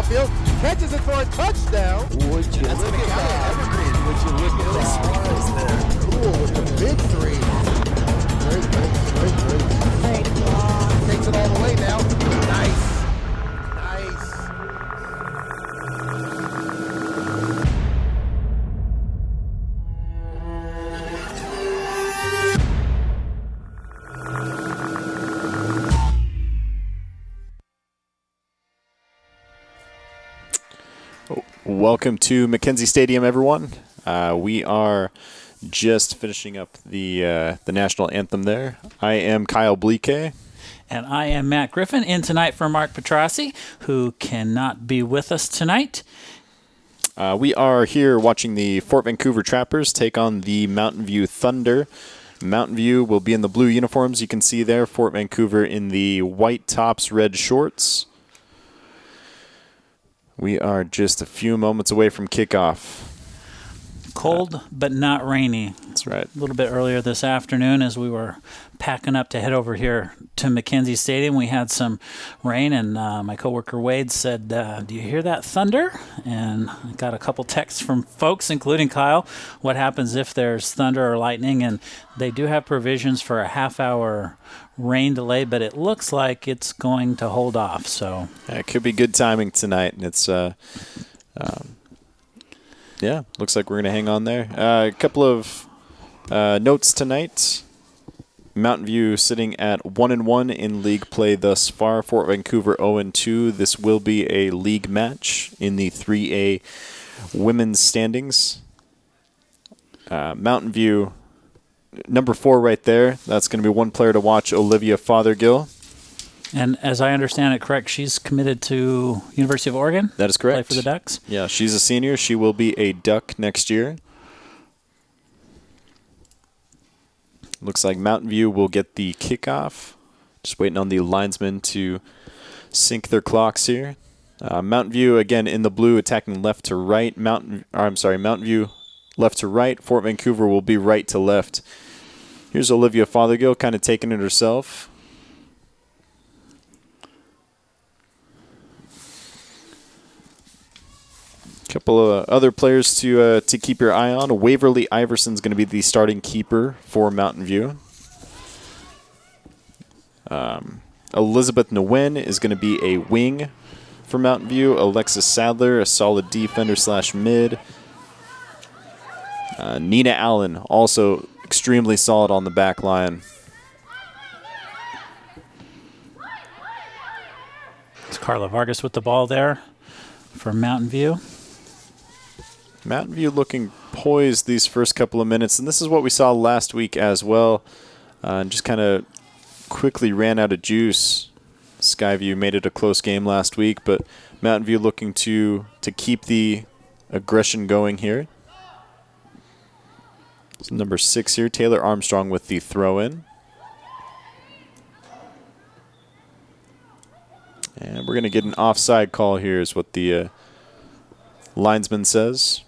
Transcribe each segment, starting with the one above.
field. Catches it for a touchdown. Would you That's look going to at count that? it. Evergreen. Would you look at that? Suarez there. Cool with the big three. Great. Great block. Takes it all the way now. Nice. Welcome to Mackenzie Stadium, everyone. We are just finishing up the national anthem there. I am Kyle Bleeke. And I am Matt Griffin, in tonight for Mark Petrossi, who cannot be with us tonight. We are here watching the Fort Vancouver Trappers take on the Mountain View Thunder. Mountain View will be in the blue uniforms. You can see there, Fort Vancouver in the white tops, red shorts. We are just a few moments away from kickoff. Cold, but not rainy. That's right. A little bit earlier this afternoon as we were packing up to head over here to Mackenzie Stadium, we had some rain, and my coworker Wade said, do you hear that thunder? And I got a couple texts from folks, including Kyle, what happens if there's thunder or lightning, and they do have provisions for a half-hour rain delay, but it looks like it's going to hold off. So it could be good timing tonight, and it's looks like we're going to hang on there. A couple of notes tonight. Mountain View sitting at 1-1 in league play thus far. Fort Vancouver 0-2. This will be a league match in the 3A women's standings. Mountain View, number 4 right there. That's going to be one player to watch, Olivia Fothergill. And as I understand it correct, she's committed to University of Oregon? That is correct. Play for the Ducks? Yeah, she's a senior. She will be a Duck next year. Looks like Mountain View will get the kickoff. Just waiting on the linesmen to sync their clocks here. Mountain View, again, in the blue, attacking left to right. Mountain View left to right. Fort Vancouver will be right to left. Here's Olivia Fothergill kind of taking it herself. Couple of other players to keep your eye on. Waverly Iverson's going to be the starting keeper for Mountain View. Elizabeth Nguyen is going to be a wing for Mountain View. Alexis Sadler, a solid defender / mid. Nina Allen, also extremely solid on the back line. It's Carla Vargas with the ball there for Mountain View. Mountain View looking poised these first couple of minutes, and this is what we saw last week as well. Just kind of quickly ran out of juice. Skyview made it a close game last week, but Mountain View looking to keep the aggression going here. So number 6 here, Taylor Armstrong with the throw-in. And we're going to get an offside call here is what the linesman says.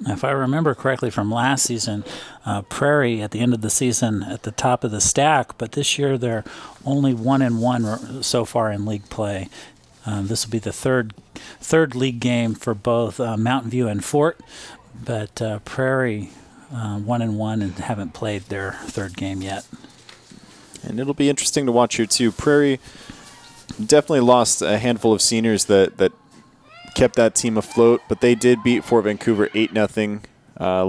If I remember correctly from last season, Prairie at the end of the season at the top of the stack, but this year they're only 1-1 so far in league play. This will be the third league game for both Mountain View and Fort, but Prairie 1-1 and haven't played their third game yet. And it'll be interesting to watch here too. Prairie definitely lost a handful of seniors that kept that team afloat, but they did beat Fort Vancouver 8-0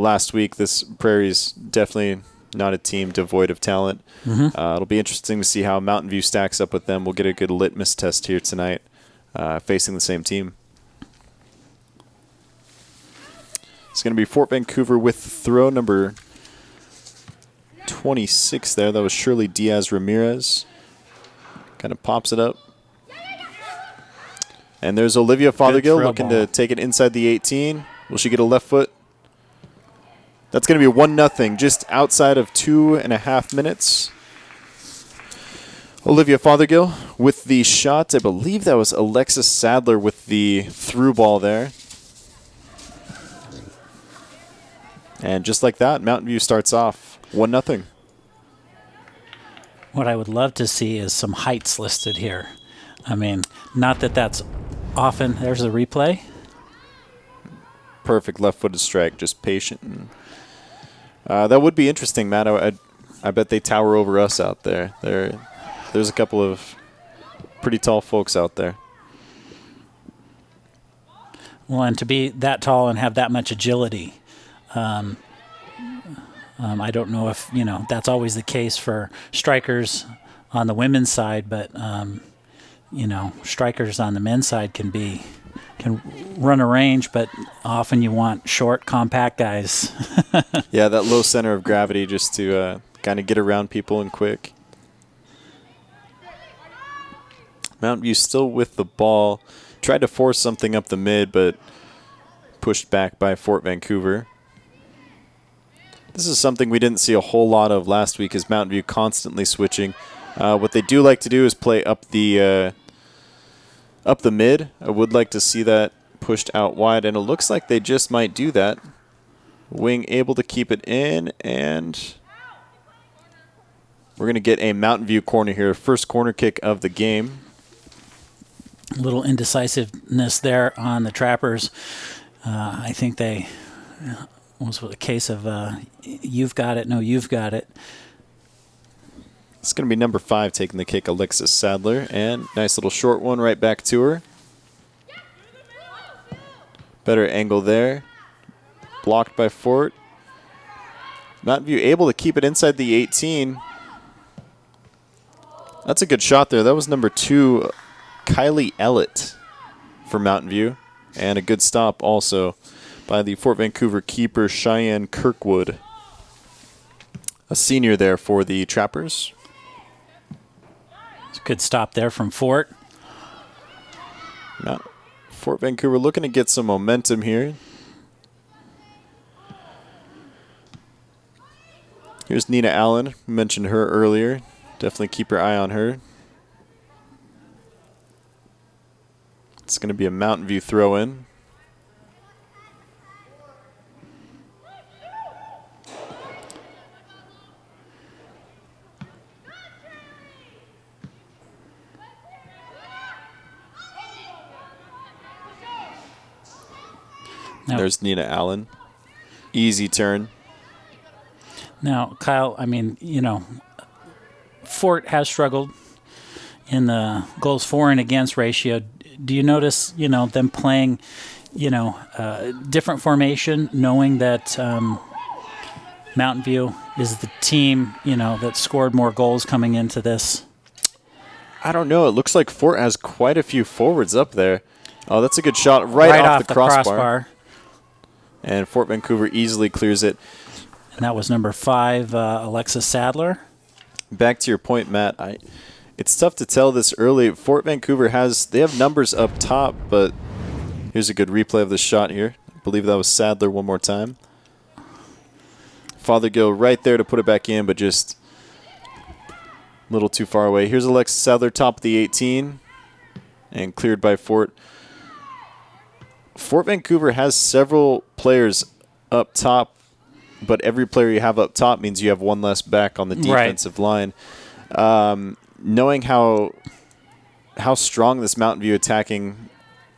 last week. This Prairie's definitely not a team devoid of talent. It'll be interesting to see how Mountain View stacks up with them. We'll get a good litmus test here tonight, facing the same team. It's going to be Fort Vancouver with the throw, number 26 there. That was Shirley Diaz-Ramirez. Kind of pops it up. And there's Olivia Fothergill looking to take it inside the 18. Will she get a left foot? That's going to be 1-0, just outside of 2.5 minutes. Olivia Fothergill with the shot. I believe that was Alexis Sadler with the through ball there. And just like that, Mountain View starts off 1-0. What I would love to see is some heights listed here. I mean, not that that's often. There's a replay. Perfect left-footed strike, just patient. And, that would be interesting, Matt. I bet they tower over us out there. There's a couple of pretty tall folks out there. Well, and to be that tall and have that much agility, I don't know if, that's always the case for strikers on the women's side, but, strikers on the men's side can run a range, but often you want short, compact guys. Yeah, that low center of gravity just to kind of get around people and quick. Mountain View still with the ball. Tried to force something up the mid, but pushed back by Fort Vancouver. This is something we didn't see a whole lot of last week, is Mountain View constantly switching. What they do like to do is play up the mid. I would like to see that pushed out wide, and it looks like they just might do that. Wing able to keep it in, and we're going to get a Mountain View corner here. First corner kick of the game. A little indecisiveness there on the Trappers. I think they was a case of you've got it, no, you've got it. It's going to be number 5 taking the kick, Alexis Sadler, and nice little short one right back to her. Better angle there. Blocked by Fort. Mountain View able to keep it inside the 18. That's a good shot there. That was number 2, Kylie Ellett for Mountain View. And a good stop also by the Fort Vancouver keeper, Cheyenne Kirkwood. A senior there for the Trappers. It's a good stop there from Fort. Now, Fort Vancouver looking to get some momentum here. Here's Nina Allen. Mentioned her earlier. Definitely keep your eye on her. It's going to be a Mountain View throw-in. Now, there's Nina Allen. Easy turn. Now, Kyle, I mean, Fort has struggled in the goals for and against ratio. Do you notice, them playing, different formation, knowing that Mountain View is the team, that scored more goals coming into this? I don't know. It looks like Fort has quite a few forwards up there. Oh, that's a good shot right off the crossbar. And Fort Vancouver easily clears it. And that was number 5, Alexis Sadler. Back to your point, Matt. It's tough to tell this early. Fort Vancouver they have numbers up top, but here's a good replay of the shot here. I believe that was Sadler one more time. Fothergill right there to put it back in, but just a little too far away. Here's Alexis Sadler, top of the 18, and cleared by Fort. Fort Vancouver has several players up top, but every player you have up top means you have one less back on the defensive line. Knowing how strong this Mountain View attacking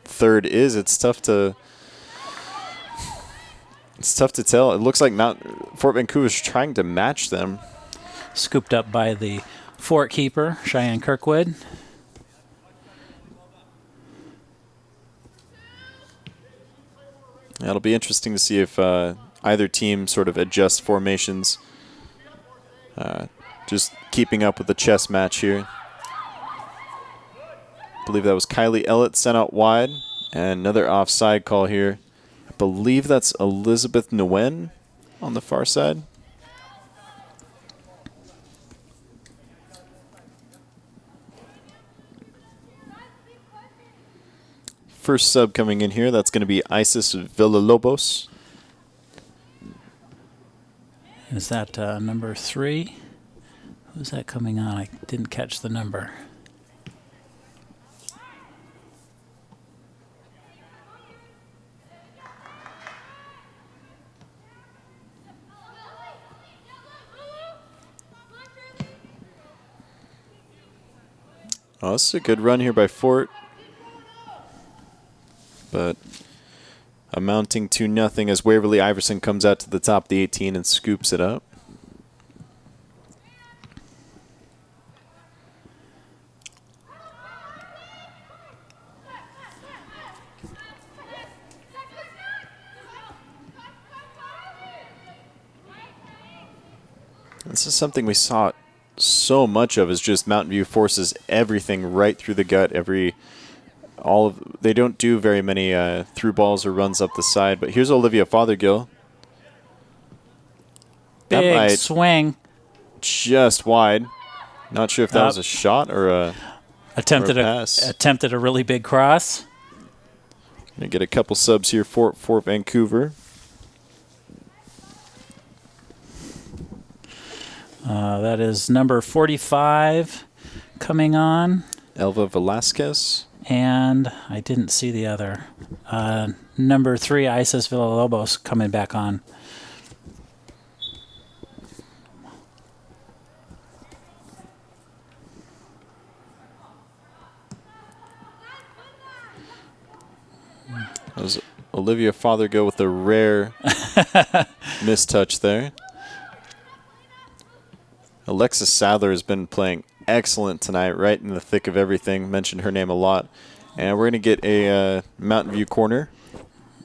third is, it's tough to tell. It looks like Fort Vancouver's trying to match them. Scooped up by the Fort keeper, Cheyenne Kirkwood. It'll be interesting to see if either team sort of adjusts formations. Just keeping up with the chess match here. I believe that was Kylie Ellett sent out wide. And another offside call here. I believe that's Elizabeth Nguyen on the far side. First sub coming in here, that's going to be Isis Villalobos. Is that number 3? Who's that coming on? I didn't catch the number. Oh, this is a good run here by Fort. But amounting to nothing as Waverly Iverson comes out to the top of the 18 and scoops it up. This is something we saw so much of, is just Mountain View forces everything right through the gut. They don't do very many through balls or runs up the side. But here's Olivia Fothergill. That Big might swing. just wide. Not sure if that was a shot or a pass. Attempted a really big cross. Gonna get a couple subs here for Vancouver. That is number 45 coming on. Elva Velasquez. And I didn't see the other. Number 3, Isis Villalobos coming back on. That was Olivia Fothergill with a rare mistouch there. Alexis Sadler has been playing excellent tonight, right in the thick of everything. Mentioned her name a lot. And we're going to get a Mountain View corner.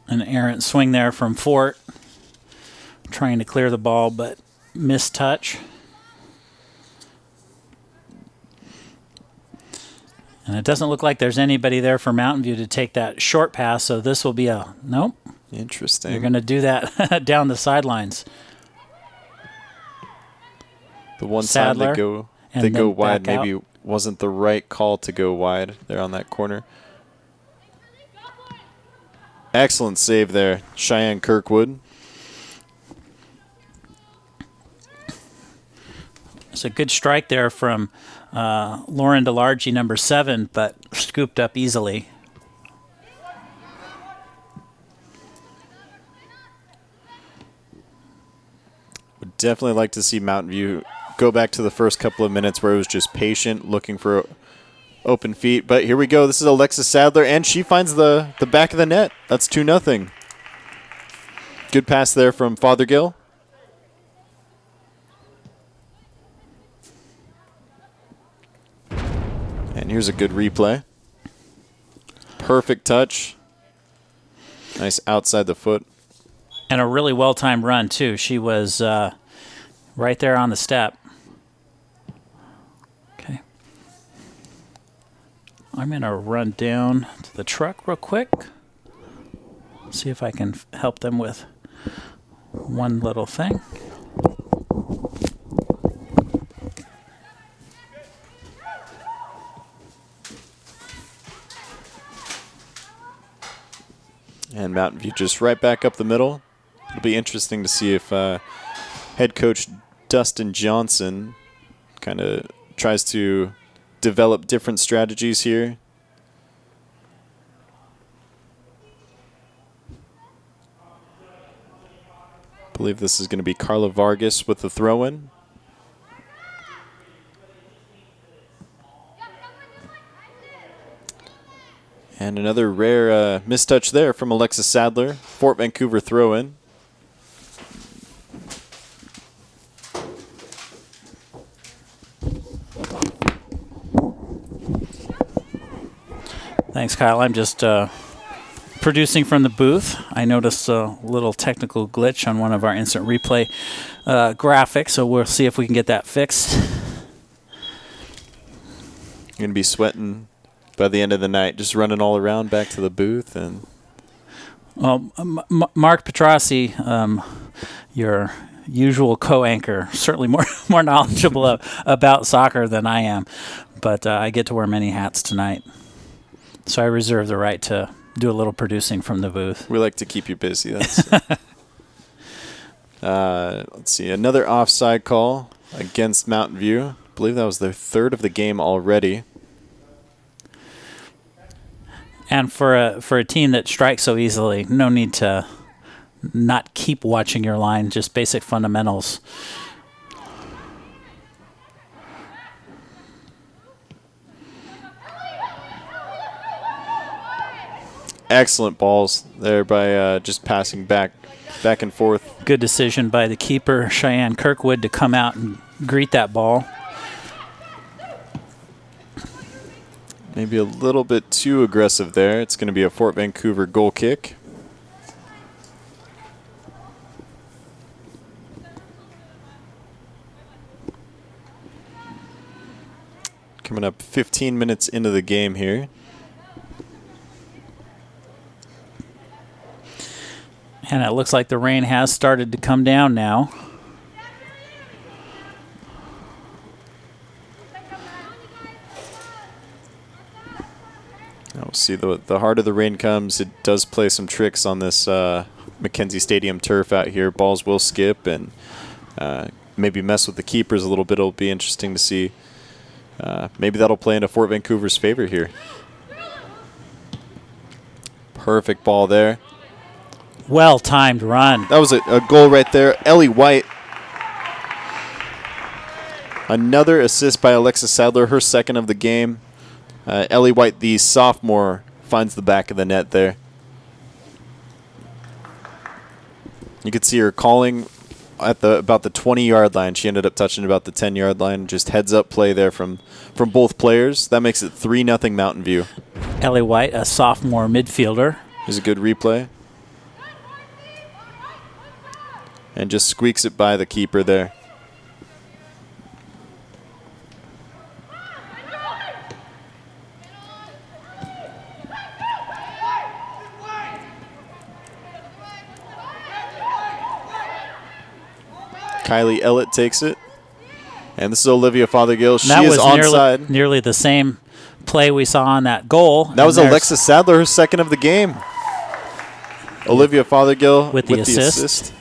An errant swing there from Fort. Trying to clear the ball, but missed touch. And it doesn't look like there's anybody there for Mountain View to take that short pass, so this will be a nope. Interesting. You're going to do that down the sidelines. The one Sadler, time they go wide, back maybe wasn't the right call to go wide there on that corner. Excellent save there, Cheyenne Kirkwood. It's a good strike there from Lauren DeLargy, number 7, but scooped up easily. Would definitely like to see Mountain View go back to the first couple of minutes where it was just patient, looking for open feet. But here we go. This is Alexis Sadler, and she finds the back of the net. That's 2-0. Good pass there from Fothergill. And here's a good replay. Perfect touch. Nice outside the foot. And a really well-timed run, too. She was right there on the step. Okay. I'm going to run down to the truck real quick. See if I can help them with one little thing. And Mountain View just right back up the middle. It'll be interesting to see if head coach Dustin Johnson kind of tries to develop different strategies here. I believe this is going to be Carla Vargas with the throw-in. And another rare mistouch there from Alexis Sadler. Fort Vancouver throw-in. Thanks, Kyle. I'm just producing from the booth. I noticed a little technical glitch on one of our instant replay graphics, so we'll see if we can get that fixed. You're going to be sweating by the end of the night, just running all around back to the booth. And well, Mark Petrossi, your usual co-anchor, certainly more knowledgeable about soccer than I am, but I get to wear many hats tonight. So I reserve the right to do a little producing from the booth. We like to keep you busy. That's let's see, another offside call against Mountain View. I believe that was their third of the game already. And for a team that strikes so easily, no need to not keep watching your line, just basic fundamentals. Excellent balls there by just passing back and forth. Good decision by the keeper, Cheyenne Kirkwood, to come out and greet that ball. Maybe a little bit too aggressive there. It's going to be a Fort Vancouver goal kick. Coming up 15 minutes into the game here. And it looks like the rain has started to come down now. We'll see the harder the rain comes, it does play some tricks on this Mackenzie Stadium turf out here. Balls will skip and maybe mess with the keepers a little bit. It'll be interesting to see. Maybe that'll play into Fort Vancouver's favor here. Perfect ball there. Well-timed run. That was a goal right there. Ellie White. Another assist by Alexis Sadler, her second of the game. Ellie White, the sophomore, finds the back of the net there. You could see her calling at about the 20-yard line. She ended up touching about the 10-yard line. Just heads-up play there from both players. That makes it 3-0 Mountain View. Ellie White, a sophomore midfielder. Here's a good replay. And just squeaks it by the keeper there. Kylie Ellett takes it. And this is Olivia Fothergill. She is onside. Nearly the same play we saw on that goal. That was Alexis Sadler, her second of the game. Olivia Fothergill with the assist.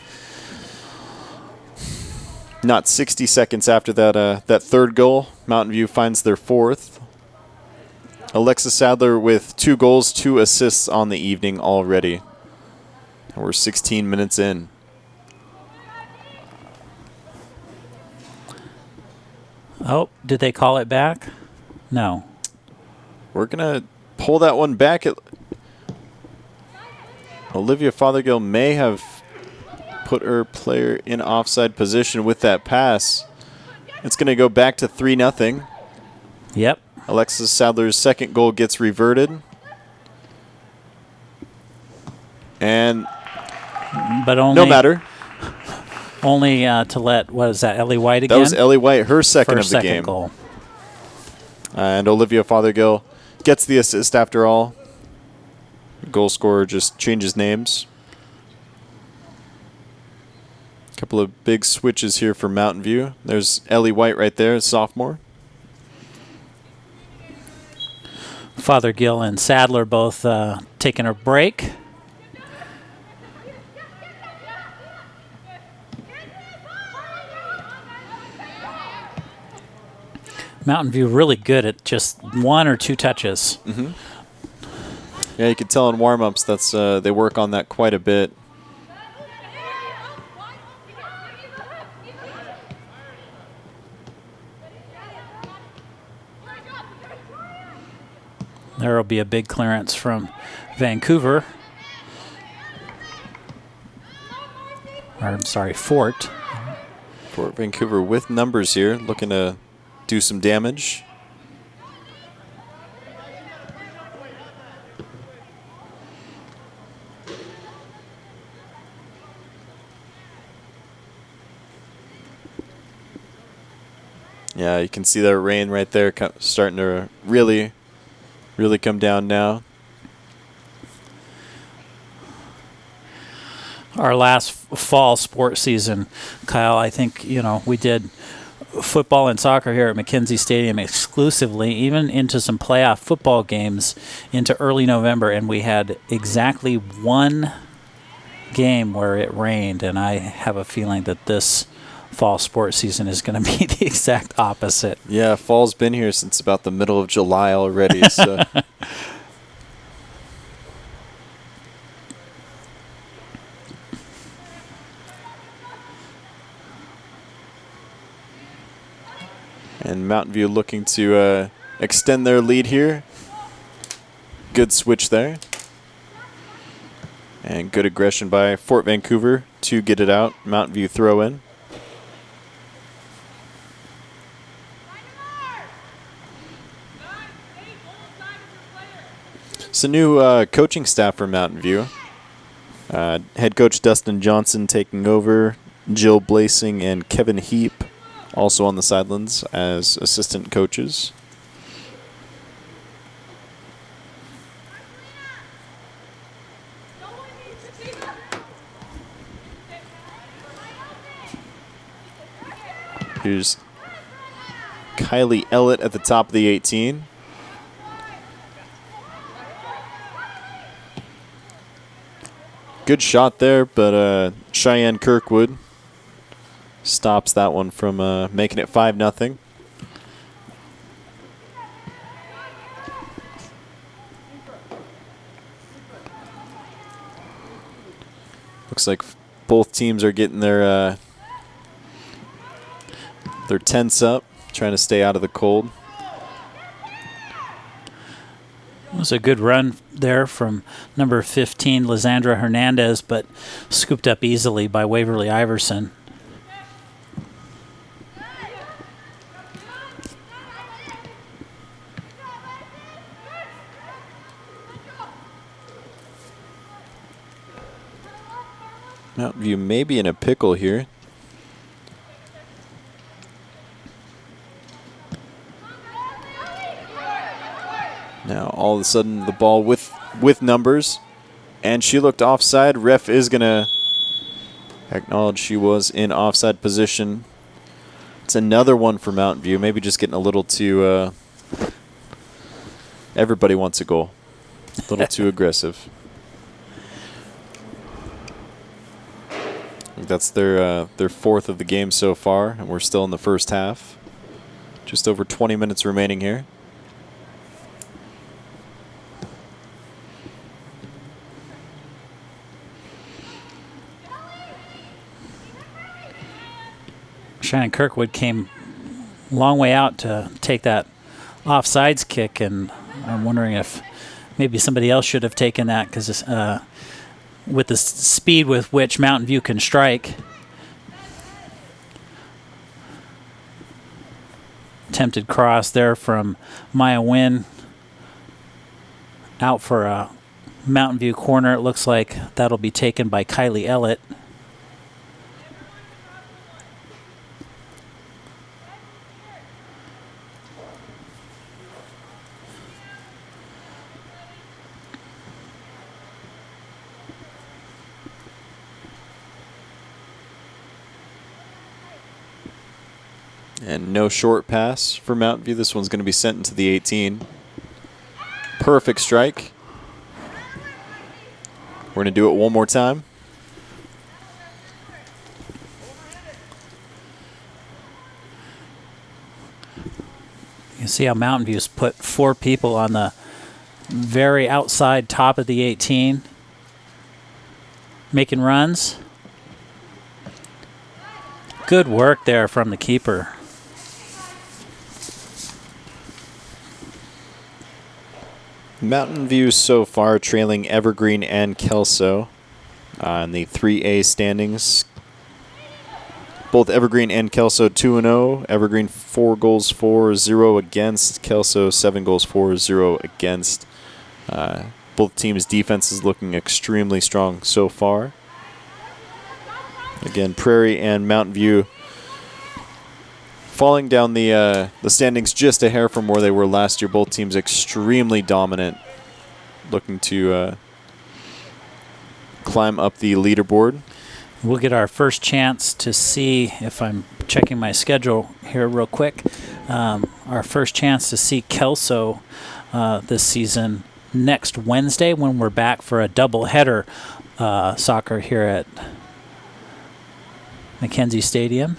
Not 60 seconds after that third goal, Mountain View finds their fourth. Alexis Sadler with 2 goals, 2 assists on the evening already. We're 16 minutes in. Oh, did they call it back? No. We're going to pull that one back. Olivia Fothergill may have put her player in offside position with that pass. It's going to go back to 3-0. Yep. Alexis Sadler's second goal gets reverted. And but only, no matter. Only to let, what is that, Ellie White again? That was Ellie White, her second of the game. Goal. And Olivia Fothergill gets the assist after all. Goal scorer just changes names. Couple of big switches here for Mountain View. There's Ellie White right there, sophomore. Fothergill and Sadler both taking a break. Mountain View really good at just 1 or 2 touches. Mm-hmm. Yeah, you could tell in warm-ups that's they work on that quite a bit. There will be a big clearance from Vancouver. Or, I'm sorry, Fort. Fort Vancouver with numbers here, looking to do some damage. Yeah, you can see that rain right there starting to really come down now. Our last fall sports season, Kyle, I think, we did football and soccer here at Mackenzie Stadium exclusively, even into some playoff football games into early November, and we had exactly 1 game where it rained, and I have a feeling that this fall sports season is going to be the exact opposite. Yeah, fall's been here since about the middle of July already. So. And Mountain View looking to extend their lead here. Good switch there. And good aggression by Fort Vancouver to get it out. Mountain View throw in. It's a new coaching staff for Mountain View. Head coach Dustin Johnson taking over. Jill Blasing and Kevin Heap also on the sidelines as assistant coaches. Here's Kylie Ellett at the top of the 18. Good shot there, but Cheyenne Kirkwood stops that one from making it 5-0. Looks like both teams are getting their tents up, trying to stay out of the cold. It was a good run there from number 15, Lizandra Hernandez, but scooped up easily by Waverly Iverson. Mountain View may be in a pickle here. Now all of a sudden the ball with numbers, and she looked offside. Ref is going to acknowledge she was in offside position. It's another one for Mountain View. Maybe just getting a little too, everybody wants a goal. A little too aggressive. I think that's their fourth of the game so far, and we're still in the first half. Just over 20 minutes remaining here. Shannon Kirkwood came a long way out to take that offsides kick, and I'm wondering if maybe somebody else should have taken that, because with the speed with which Mountain View can strike. Attempted cross there from Maya Wynn out for a Mountain View corner. It looks like that'll be taken by Kylie Ellett. And no short pass for Mountain View. This one's going to be sent into the 18. Perfect strike. We're going to do it one more time. You see how Mountain View's put 4 people on the very outside top of the 18, making runs. Good work there from the keeper. Mountain View so far trailing Evergreen and Kelso in the 3A standings. Both Evergreen and Kelso 2-0. Evergreen 4 goals for, 0 against. Kelso 7 goals for, 0 against. Both teams' defense is looking extremely strong so far. Again, Prairie and Mountain View falling down the standings just a hair from where they were last year. Both teams extremely dominant, looking to climb up the leaderboard. We'll get our first chance to see, if I'm checking my schedule here real quick, our first chance to see Kelso this season next Wednesday when we're back for a doubleheader soccer here at Mackenzie Stadium.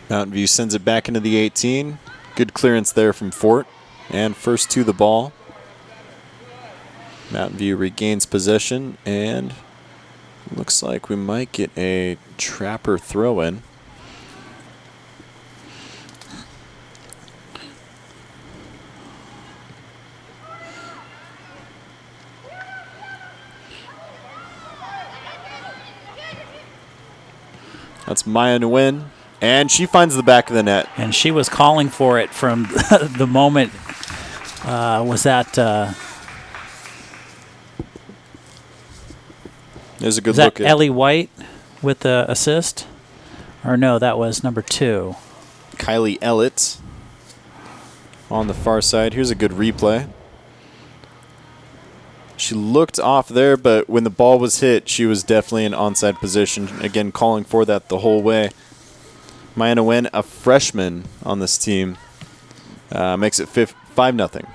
Mountain View sends it back into the 18. Good clearance there from Fort. And first to the ball. Mountain View regains possession, and looks like we might get a Trapper throw-in. That's Maya Nguyen, and she finds the back of the net. And she was calling for it from the moment. Was that... There's a good Was look that at Ellie White with the assist? Or no, that was number 2. Kylie Ellett on the far side. Here's a good replay. She looked off there, but when the ball was hit, she was definitely in onside position. Again, calling for that the whole way. Maya Nguyen, a freshman on this team, makes it 5-0.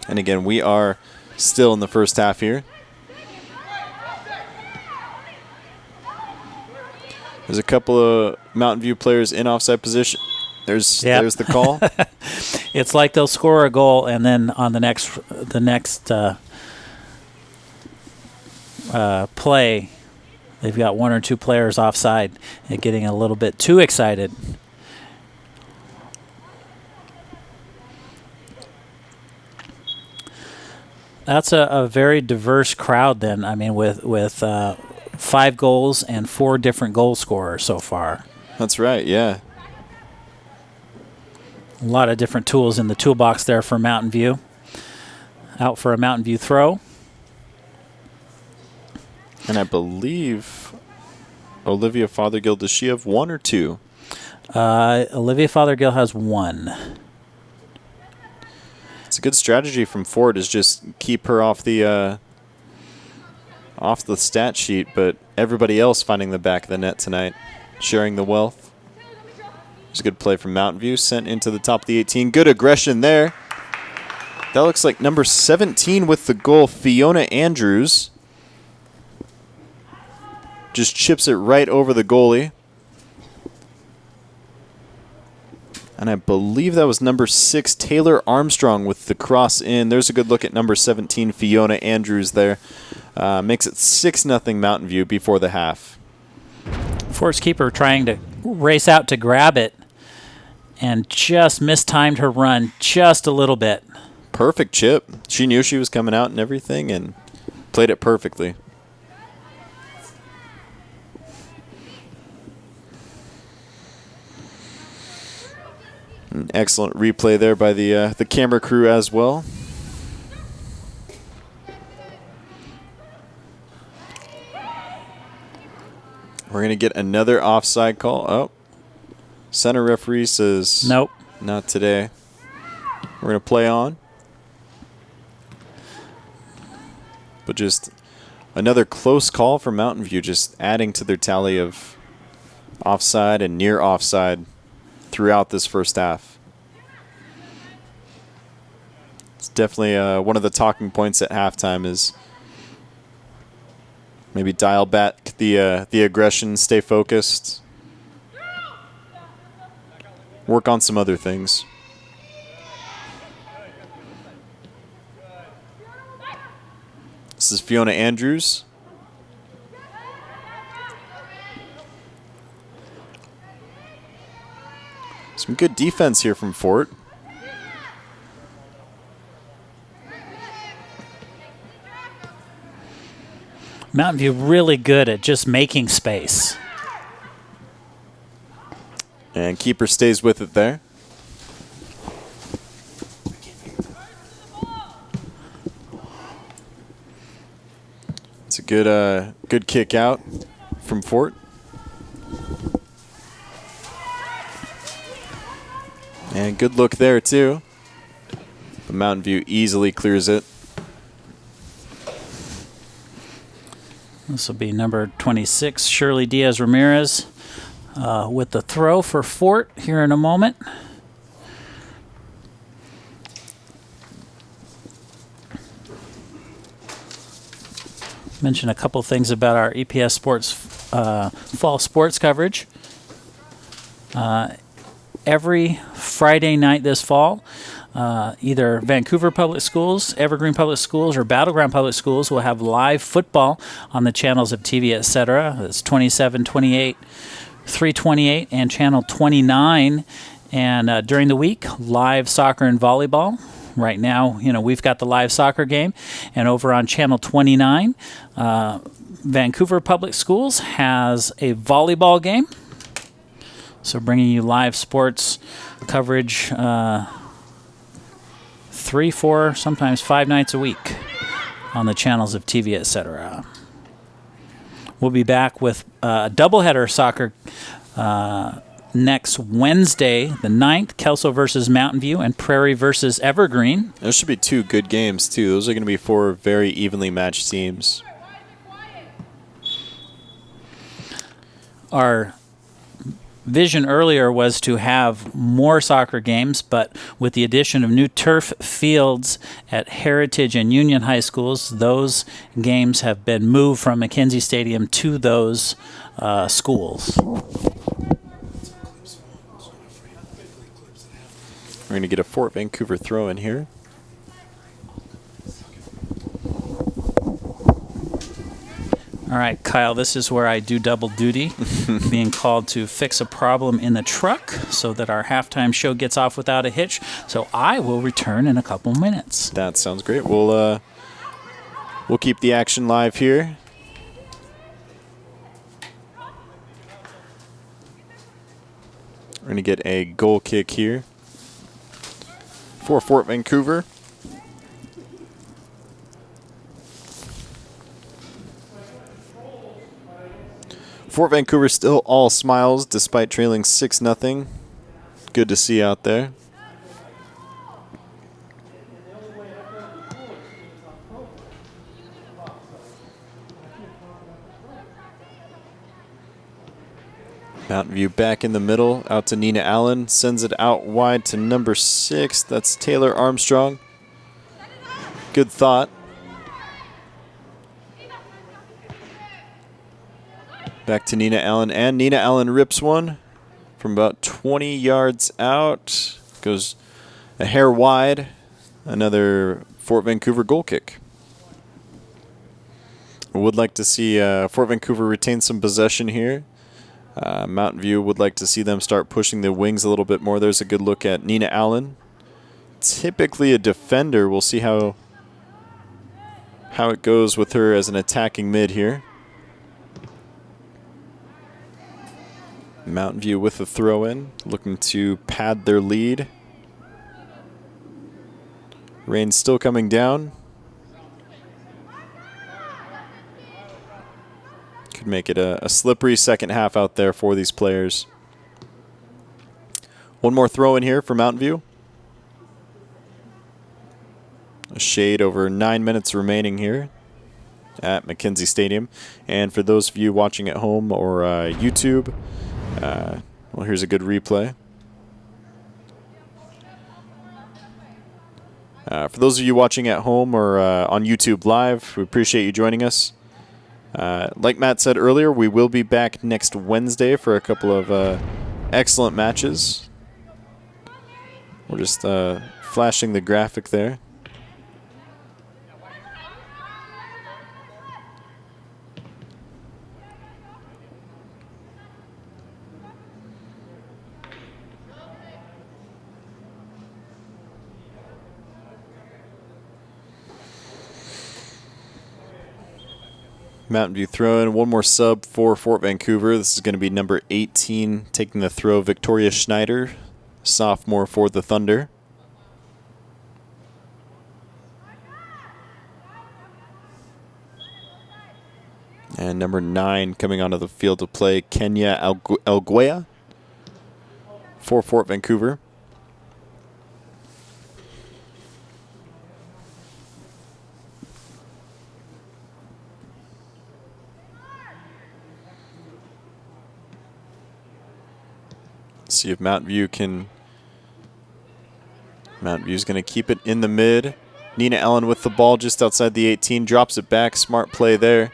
And again, we are still in the first half here. There's a couple of Mountain View players in offside position. There's the call. It's like they'll score a goal, and then on the next play, they've got 1 or 2 players offside and getting a little bit too excited. That's a very diverse crowd then. I mean, with 5 goals and 4 different goal scorers so far. That's right, yeah. A lot of different tools in the toolbox there for Mountain View. Out for a Mountain View throw. And I believe Olivia Fothergill, does she have 1 or 2? Olivia Fothergill has 1. It's a good strategy from Ford, is just keep her off the stat sheet, but everybody else finding the back of the net tonight, sharing the wealth. It's a good play from Mountain View, sent into the top of the 18. Good aggression there. That looks like number 17 with the goal, Fiona Andrews. Just chips it right over the goalie. And I believe that was number 6, Taylor Armstrong with the cross in. There's a good look at number 17, Fiona Andrews there. Makes it 6-0 Mountain View before the half. Force keeper trying to race out to grab it and just mistimed her run just a little bit. Perfect chip. She knew she was coming out and everything and played it perfectly. An excellent replay there by the camera crew as well. We're going to get another offside call. Oh, center referee says nope, not today. We're going to play on. But just another close call for Mountain View, just adding to their tally of offside and near offside throughout this first half. It's definitely one of the talking points at halftime is maybe dial back the aggression, stay focused, work on some other things. This is Fiona Andrews. Some good defense here from Fort. Mountain View really good at just making space. And keeper stays with it there. It's a good kick out from Fort. And good look there too. But Mountain View easily clears it. This will be number 26, Shirley Diaz-Ramirez, with the throw for Fort here in a moment. Mention a couple things about our EPS Sports fall sports coverage. Every Friday night this fall, either Vancouver Public Schools, Evergreen Public Schools, or Battleground Public Schools will have live football on the channels of TV, etc. That's 27, 28, 328, and channel 29. And during the week, live soccer and volleyball. Right now, we've got the live soccer game. And over on channel 29, Vancouver Public Schools has a volleyball game. So bringing you live sports coverage 3, 4, sometimes 5 nights a week on the channels of TV, etc. We'll be back with a doubleheader soccer next Wednesday, the 9th, Kelso versus Mountain View and Prairie versus Evergreen. Those should be 2 good games, too. Those are going to be 4 very evenly matched teams. Our vision earlier was to have more soccer games, but with the addition of new turf fields at Heritage and Union High Schools, those games have been moved from Mackenzie Stadium to those schools. We're going to get a Fort Vancouver throw in here. All right, Kyle, this is where I do double duty, being called to fix a problem in the truck so that our halftime show gets off without a hitch. So I will return in a couple minutes. That sounds great. We'll keep the action live here. We're going to get a goal kick here for Fort Vancouver. Fort Vancouver still all smiles despite trailing 6-0. Good to see out there. Mountain View back in the middle, out to Nina Allen, sends it out wide to number 6. That's Taylor Armstrong. Good thought. Back to Nina Allen, and Nina Allen rips one from about 20 yards out. Goes a hair wide. Another Fort Vancouver goal kick. I would like to see Fort Vancouver retain some possession here. Mountain View would like to see them start pushing the wings a little bit more. There's a good look at Nina Allen. Typically a defender. We'll see how it goes with her as an attacking mid here. Mountain View with the throw in, looking to pad their lead. Rain still coming down. Could make it a slippery second half out there for these players. One more throw in here for Mountain View. A shade over 9 minutes remaining here at Mackenzie Stadium. And for those of you watching at home or YouTube, well, here's a good replay. For those of you watching at home or on YouTube Live, we appreciate you joining us. Like Matt said earlier, we will be back next Wednesday for a couple of excellent matches. We're just flashing the graphic there. Mountain View throw in. One more sub for Fort Vancouver. This is going to be number 18 taking the throw, Victoria Schneider, sophomore for the Thunder. And number 9 coming onto the field to play, Kenya Alguea for Fort Vancouver. See if Mountain View can. Mountain View's going to keep it in the mid. Nina Allen with the ball just outside the 18, drops it back. Smart play there.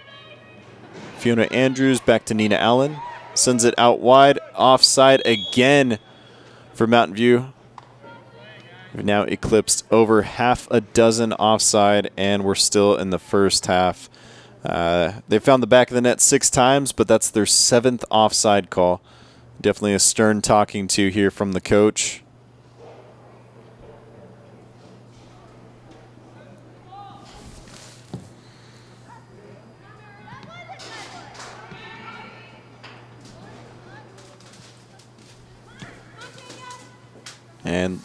Fiona Andrews back to Nina Allen, sends it out wide, offside again for Mountain View. We've now eclipsed over half a dozen offside, and we're still in the first half. They found the back of the net 6 times, but that's their 7th offside call. Definitely a stern talking to here from the coach. And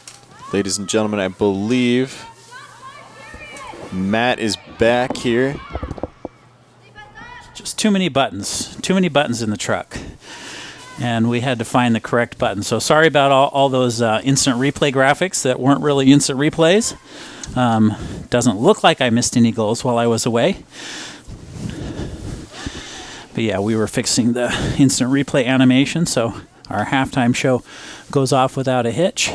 ladies and gentlemen, I believe Matt is back here. Just too many buttons. Too many buttons in the truck. And we had to find the correct button. So sorry about all those instant replay graphics that weren't really instant replays. Doesn't look like I missed any goals while I was away. But yeah, we were fixing the instant replay animation, so our halftime show goes off without a hitch.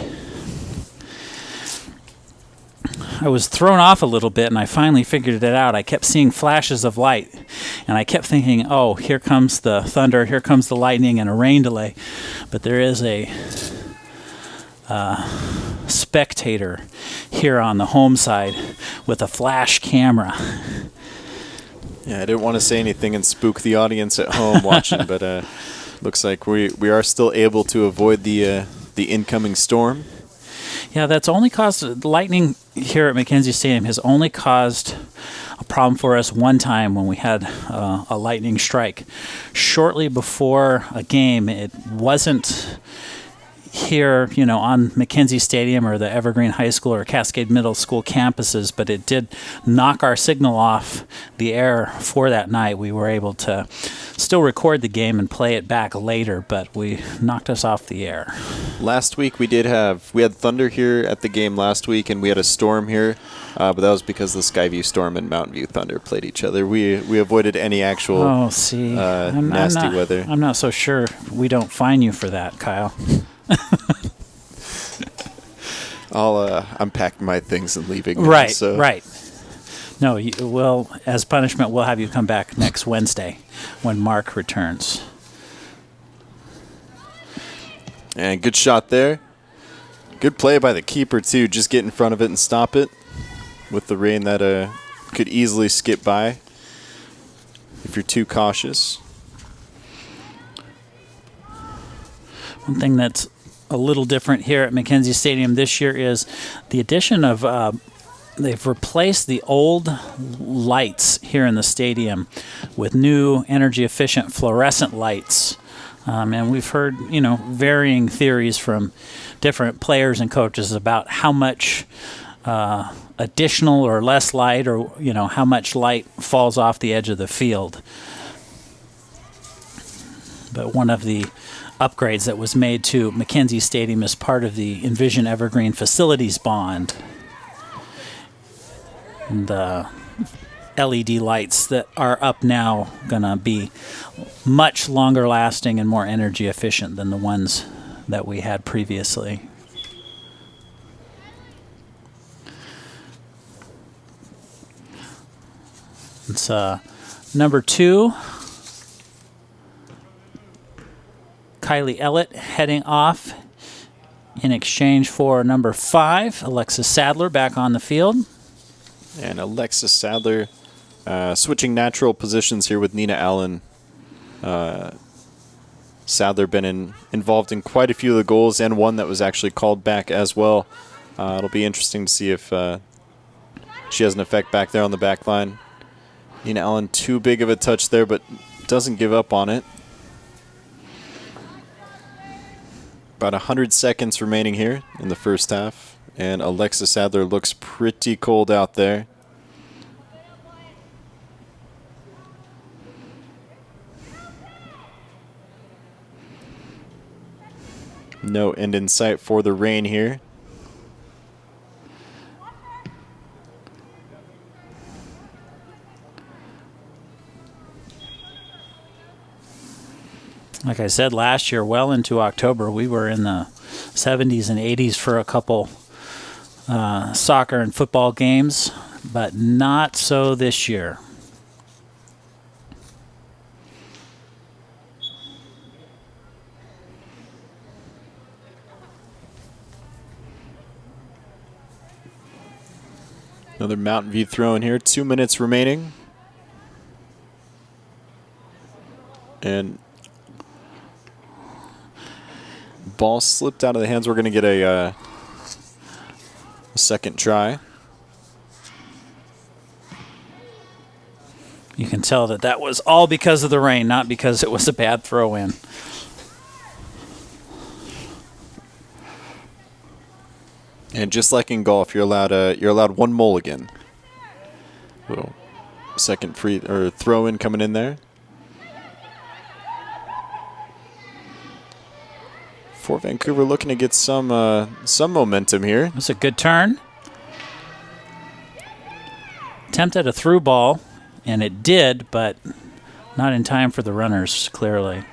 I was thrown off a little bit, and I finally figured it out. I kept seeing flashes of light, and I kept thinking, oh, here comes the thunder, here comes the lightning, and a rain delay. But there is a spectator here on the home side with a flash camera. Yeah, I didn't want to say anything and spook the audience at home watching, but looks like we are still able to avoid the incoming storm. Yeah, that's only caused lightning here at Mackenzie Stadium has only caused a problem for us one time when we had a lightning strike. Shortly before a game, it wasn't here, on Mackenzie Stadium or the Evergreen High School or Cascade Middle School campuses, but it did knock our signal off the air for that night. We were able to still record the game and play it back later, but we knocked us off the air. Last week we had thunder here at the game last week, and we had a storm here, but that was because the Skyview Storm and Mountain View Thunder played each other. We avoided any actual nasty weather. I'm not so sure we don't fine you for that, Kyle. I'm packing my things and leaving. Right, so. right. No, as punishment, we'll have you come back next Wednesday when Mark returns. And good shot there. Good play by the keeper, too. Just get in front of it and stop it with the rain that could easily skip by if you're too cautious. One thing that's a little different here at Mackenzie Stadium this year is the addition of they've replaced the old lights here in the stadium with new energy-efficient fluorescent lights. And we've heard, varying theories from different players and coaches about how much additional or less light or, how much light falls off the edge of the field. But one of the upgrades that was made to Mackenzie Stadium as part of the Envision Evergreen Facilities Bond. The LED lights that are up now going to be much longer lasting and more energy efficient than the ones that we had previously. It's number 2. Kylie Ellett heading off in exchange for number 5, Alexis Sadler, back on the field. And Alexis Sadler switching natural positions here with Nina Allen. Sadler been involved in quite a few of the goals and one that was actually called back as well. It'll be interesting to see if she has an effect back there on the back line. Nina Allen, too big of a touch there, but doesn't give up on it. About 100 seconds remaining here in the first half, and Alexis Sadler looks pretty cold out there. No end in sight for the rain here. Like I said, last year, well into October, we were in the 70s and 80s for a couple soccer and football games, but not so this year. Another Mountain View throw in here. 2 minutes remaining. And ball slipped out of the hands. We're going to get a second try. You can tell that that was all because of the rain, not because it was a bad throw-in. And just like in golf, you're allowed one mulligan. Little second free or throw-in coming in there. For Vancouver, looking to get some momentum here. That's a good turn. Attempted a through ball, and it did, but not in time for the runners, clearly.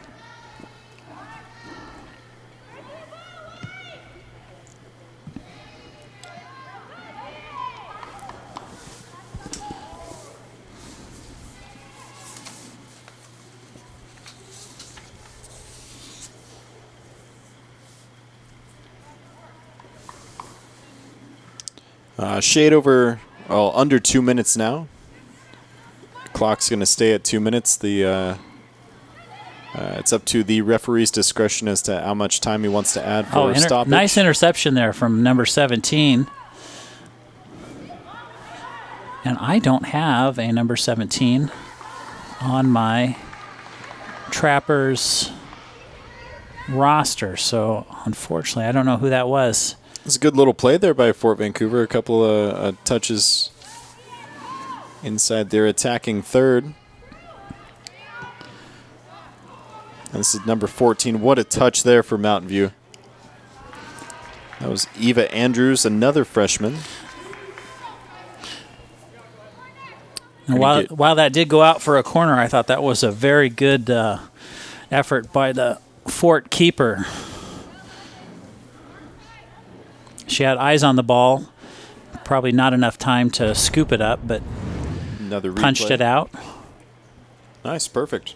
Shade over, under 2 minutes now. Clock's going to stay at 2 minutes. It's up to the referee's discretion as to how much time he wants to add for stoppage. Nice interception there from number 17. And I don't have a number 17 on my Trappers roster, so unfortunately I don't know who that was. It's a good little play there by Fort Vancouver. A couple of touches inside their attacking third. And this is number 14. What a touch there for Mountain View. That was Eva Andrews, another freshman. And while that did go out for a corner, I thought that was a very good effort by the Fort keeper. She had eyes on the ball. Probably not enough time to scoop it up, but another replay. Punched it out. Nice, perfect.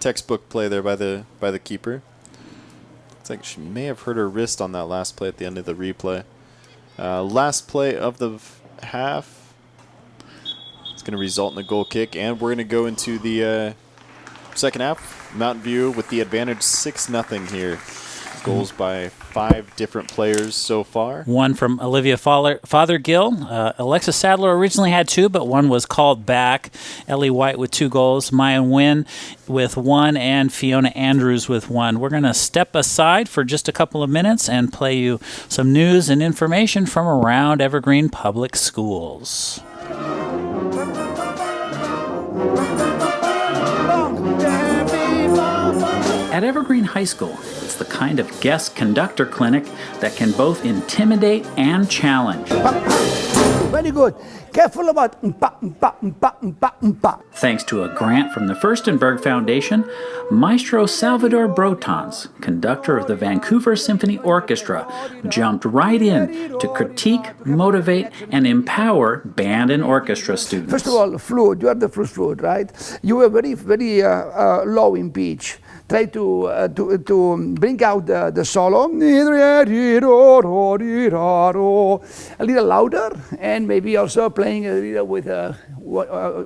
Textbook play there by the keeper. Looks like she may have hurt her wrist on that last play at the end of the replay. Last play of the half. It's going to result in a goal kick, and we're going to go into the second half. Mountain View with the advantage, 6-0 here. Goals by 5 different players so far. One from Olivia Fothergill. Alexis Sadler originally had 2, but one was called back. Ellie White with 2 goals. Maya Nguyen with 1, and Fiona Andrews with 1. We're going to step aside for just a couple of minutes and play you some news and information from around Evergreen Public Schools. At Evergreen High School, it's the kind of guest conductor clinic that can both intimidate and challenge. Very good. Careful about Thanks to a grant from the Furstenberg Foundation, Maestro Salvador Brotons, conductor of the Vancouver Symphony Orchestra, jumped right in to critique, motivate, and empower band and orchestra students. First of all, flute. You are the first flute, right? You were very, very low in pitch. Try to bring out the solo a little louder, and maybe also playing a little with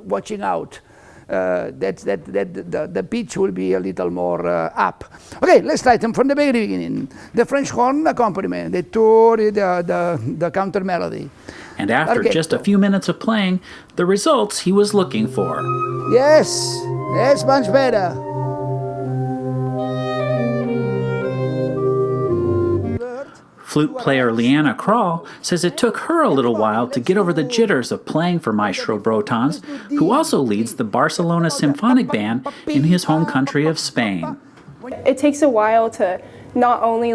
watching out. The pitch will be a little more up. Okay, let's try them from the very beginning. The French horn accompaniment, the counter melody. And after just a few minutes of playing, the results he was looking for. Yes, that's much better. Flute player Leanna Krall says it took her a little while to get over the jitters of playing for Maestro Brotons, who also leads the Barcelona Symphonic Band in his home country of Spain. It takes a while to not only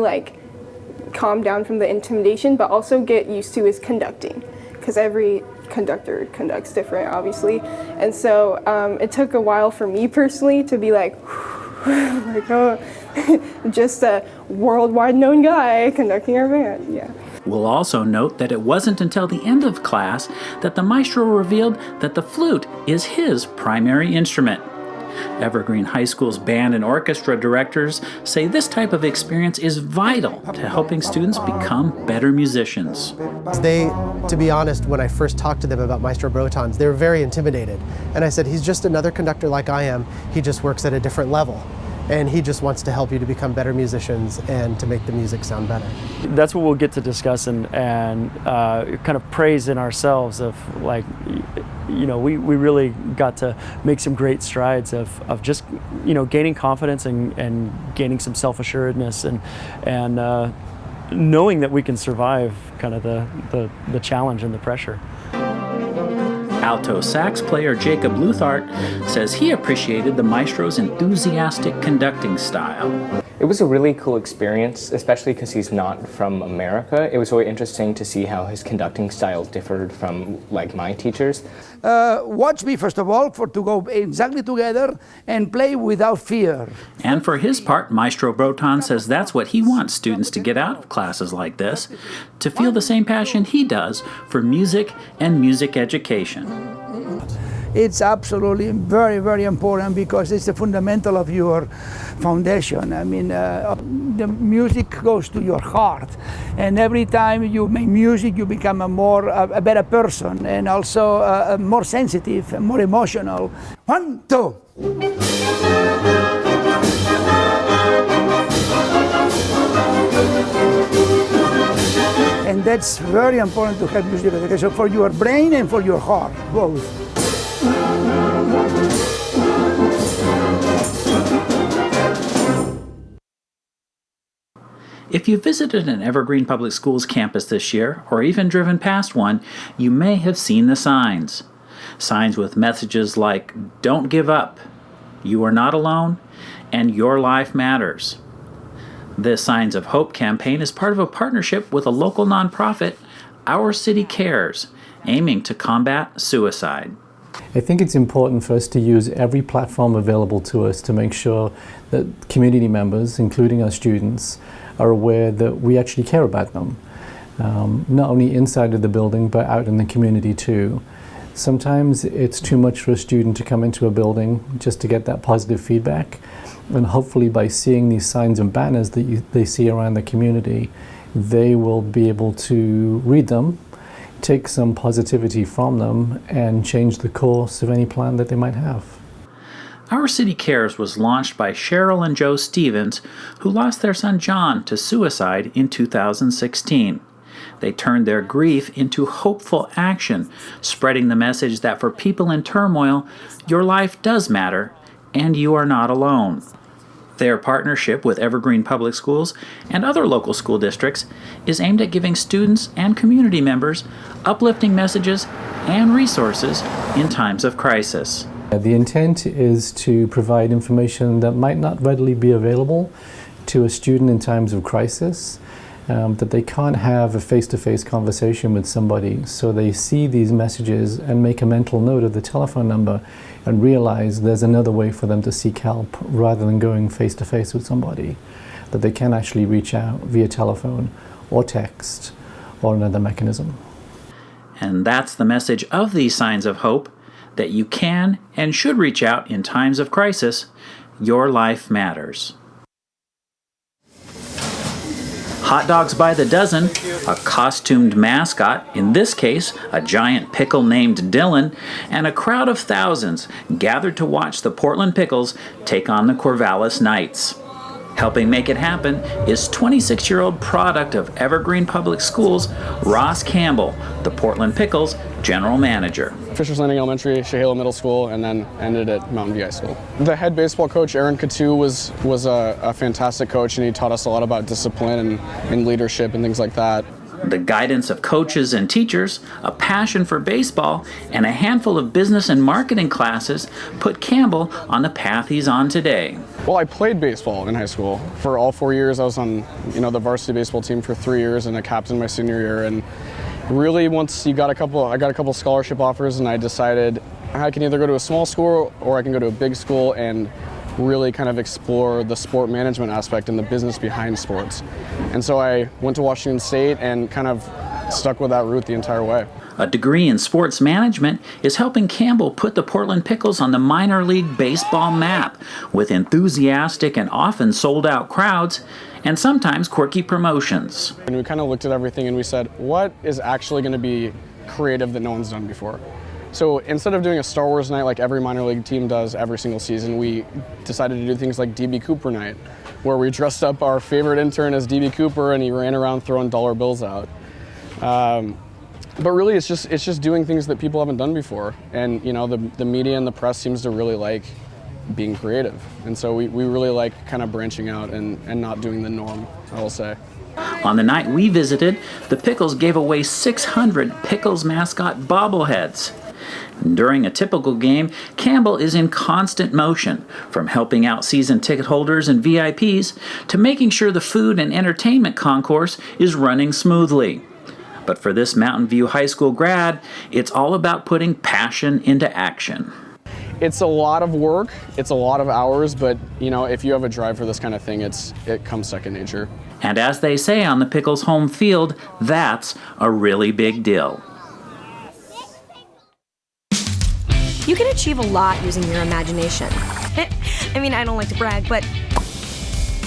calm down from the intimidation, but also get used to his conducting, because every conductor conducts different, obviously. And so it took a while for me personally to be just a worldwide known guy conducting our band. Yeah. We'll also note that it wasn't until the end of class that the maestro revealed that the flute is his primary instrument. Evergreen High School's band and orchestra directors say this type of experience is vital to helping students become better musicians. They, to be honest, when I first talked to them about Maestro Brotons, they were very intimidated. And I said, he's just another conductor like I am. He just works at a different level. And he just wants to help you to become better musicians and to make the music sound better. That's what we'll get to discuss and kind of praise in ourselves of, like, you know, we really got to make some great strides of just, you know, gaining confidence and gaining some self-assuredness and knowing that we can survive kind of the challenge and the pressure. Alto sax player Jacob Luthart says he appreciated the maestro's enthusiastic conducting style. It was a really cool experience, especially because he's not from America. It was really interesting to see how his conducting style differed from, like, my teachers. Watch me, first of all, to go exactly together and play without fear. And for his part, Maestro Broton says that's what he wants students to get out of classes like this, to feel the same passion he does for music and music education. It's absolutely very, very important because it's the fundamental of your foundation. I mean, the music goes to your heart, and every time you make music, you become a better person, and also more sensitive and more emotional. 1, 2. And that's very important to have music education for your brain and for your heart, both. If you visited an Evergreen Public Schools campus this year, or even driven past one, you may have seen the signs. Signs with messages like, "Don't give up," "You are not alone," and "Your life matters." This Signs of Hope campaign is part of a partnership with a local nonprofit, Our City Cares, aiming to combat suicide. I think it's important for us to use every platform available to us to make sure that community members, including our students, are aware that we actually care about them, not only inside of the building but out in the community too. Sometimes it's too much for a student to come into a building just to get that positive feedback, and hopefully by seeing these signs and banners that they see around the community, they will be able to read them, take some positivity from them, and change the course of any plan that they might have. Our City Cares was launched by Cheryl and Joe Stevens, who lost their son John to suicide in 2016. They turned their grief into hopeful action, spreading the message that for people in turmoil, your life does matter, and you are not alone. Their partnership with Evergreen Public Schools and other local school districts is aimed at giving students and community members uplifting messages and resources in times of crisis. The intent is to provide information that might not readily be available to a student in times of crisis, that they can't have a face-to-face conversation with somebody, so they see these messages and make a mental note of the telephone number and realize there's another way for them to seek help rather than going face-to-face with somebody, that they can actually reach out via telephone or text or another mechanism. And that's the message of these Signs of Hope, that you can and should reach out in times of crisis. Your life matters. Hot dogs by the dozen, a costumed mascot, in this case a giant pickle named Dylan, and a crowd of thousands gathered to watch the Portland Pickles take on the Corvallis Knights. Helping make it happen is 26-year-old product of Evergreen Public Schools, Ross Campbell, the Portland Pickles general manager. Fisher's Landing Elementary, Shahalo Middle School, and then ended at Mountain View High School. The head baseball coach, Aaron Coutu, was a fantastic coach, and he taught us a lot about discipline and leadership and things like that. The guidance of coaches and teachers, a passion for baseball, and a handful of business and marketing classes put Campbell on the path he's on today. Well, I played baseball in high school. For all 4 years, I was on the varsity baseball team for 3 years and a captain my senior year. And really, once I got a couple scholarship offers, and I decided I can either go to a small school or I can go to a big school and really kind of explore the sport management aspect and the business behind sports. And so I went to Washington State and kind of stuck with that route the entire way. A degree in sports management is helping Campbell put the Portland Pickles on the minor league baseball map with enthusiastic and often sold-out crowds and sometimes quirky promotions. And we kind of looked at everything and we said, what is actually going to be creative that no one's done before? So instead of doing a Star Wars night like every minor league team does every single season, we decided to do things like DB Cooper night, where we dressed up our favorite intern as DB Cooper and he ran around throwing dollar bills out. But really, it's just doing things that people haven't done before. And you know, the media and the press seems to really like being creative. And so we really like kind of branching out and not doing the norm, I will say. On the night we visited, the Pickles gave away 600 Pickles mascot bobbleheads. During a typical game, Campbell is in constant motion, from helping out season ticket holders and VIPs to making sure the food and entertainment concourse is running smoothly. But for this Mountain View High School grad, it's all about putting passion into action. It's a lot of work, it's a lot of hours, but you know, if you have a drive for this kind of thing, it comes second nature. And as they say on the Pickles home field, that's a really big deal. You can achieve a lot using your imagination. I mean, I don't like to brag, but...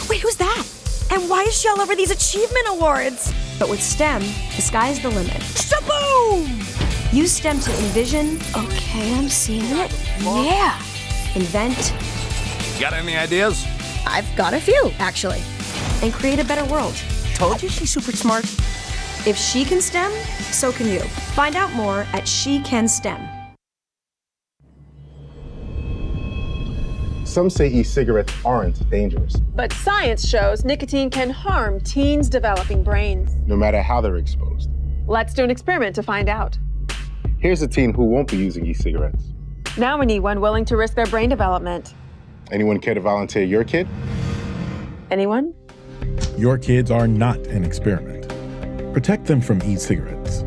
Wait, who's that? And why is she all over these achievement awards? But with STEM, the sky's the limit. Shaboom! Use STEM to envision... Okay, I'm seeing it. Yeah! Invent... Got any ideas? I've got a few, actually. And create a better world. Told you she's super smart. If she can STEM, so can you. Find out more at She Can STEM. Some say e-cigarettes aren't dangerous, but science shows nicotine can harm teens' developing brains. no matter how they're exposed. Let's do an experiment to find out. Here's a teen who won't be using e-cigarettes. Now we need one willing to risk their brain development. Anyone care to volunteer your kid? Anyone? Your kids are not an experiment. Protect them from e-cigarettes.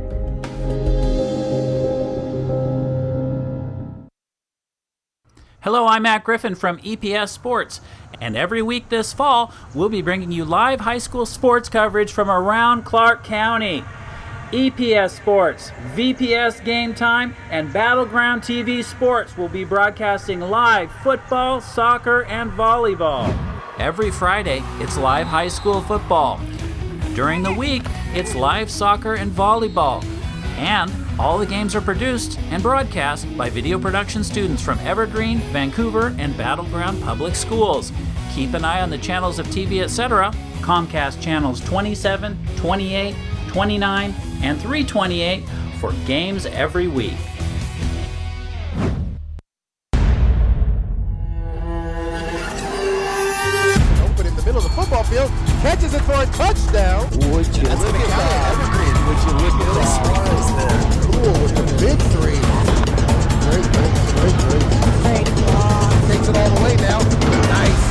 Hello, I'm Matt Griffin from EPS Sports, and every week this fall, we'll be bringing you live high school sports coverage from around Clark County. EPS Sports, VPS Game Time, and Battleground TV Sports will be broadcasting live football, soccer, and volleyball. Every Friday, it's live high school football. During the week, it's live soccer and volleyball. And all the games are produced and broadcast by video production students from Evergreen, Vancouver, and Battleground Public Schools. Keep an eye on the channels of TV, etc. Comcast channels 27, 28, 29, and 328 for games every week. Open in the middle of the football field, catches it for a touchdown. Would you look at that? Evergreen, would you look at that? Suarez there. Cool with the big three. Great. Takes it all the way now. Nice.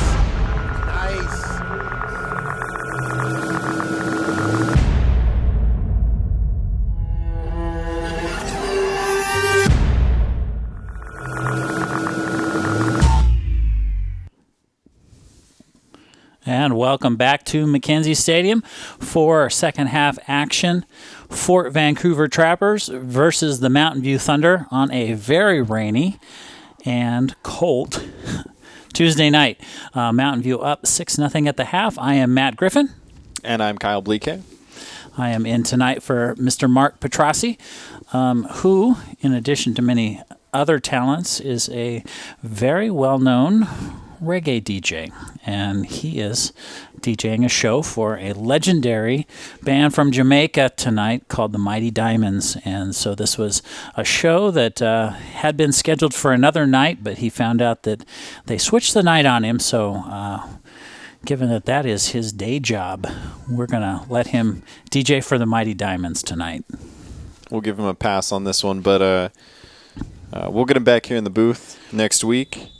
And welcome back to Mackenzie Stadium for second half action. Fort Vancouver Trappers versus the Mountain View Thunder on a very rainy and cold Tuesday night. Mountain View up 6-0 at the half. I am Matt Griffin. And I'm Kyle Bleeke. I am in tonight for Mr. Mark Petrossi, who, in addition to many other talents, is a very well-known reggae DJ, and he is DJing a show for a legendary band from Jamaica tonight called the Mighty Diamonds. And so this was a show that had been scheduled for another night, but he found out that they switched the night on him. So given that that is his day job, we're going to let him DJ for the Mighty Diamonds tonight. We'll give him a pass on this one, but we'll get him back here in the booth next week.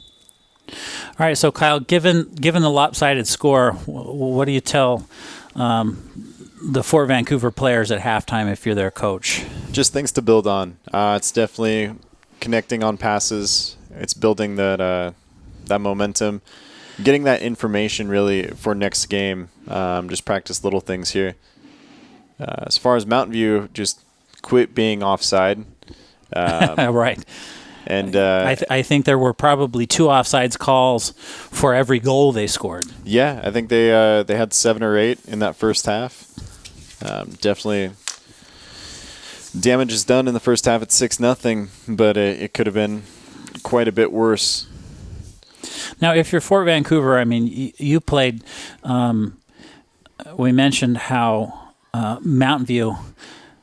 All right, so Kyle, given the lopsided score, what do you tell the Fort Vancouver players at halftime if you're their coach? Just things to build on. It's definitely connecting on passes. It's building that momentum, getting that information really for next game. Just practice little things here. As far as Mountain View, just quit being offside. Right. And I think there were probably 2 offsides calls for every goal they scored. Yeah, I think they had 7 or 8 in that first half. Definitely damage is done in the first half at 6-0, but it could have been quite a bit worse. Now, if you're Fort Vancouver, I mean, you played. We mentioned how Mountain View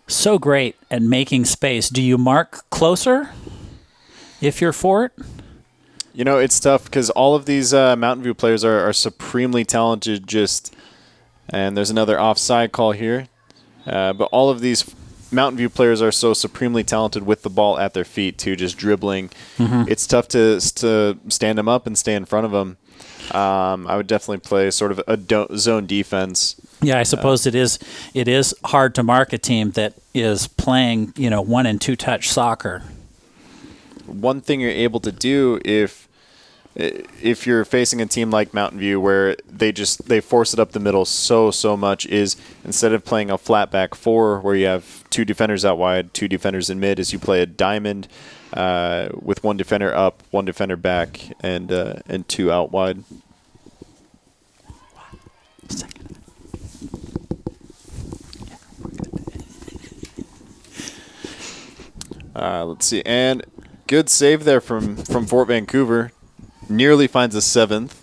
so great at making space. Do you mark closer if you're Fort? You know, it's tough because all of these Mountain View players are supremely talented. And there's another offside call here, but all of these Mountain View players are so supremely talented with the ball at their feet too, just dribbling. Mm-hmm. It's tough to stand them up and stay in front of them. I would definitely play sort of a zone defense. Yeah, I suppose it is hard to mark a team that is playing 1 and 2 touch soccer. One thing you're able to do if you're facing a team like Mountain View where they force it up the middle so much is instead of playing a flat back 4 where you have 2 defenders out wide, 2 defenders in mid, is you play a diamond with 1 defender up, 1 defender back, and 2 out wide. Let's see, and good save there from Fort Vancouver. Nearly finds a 7th.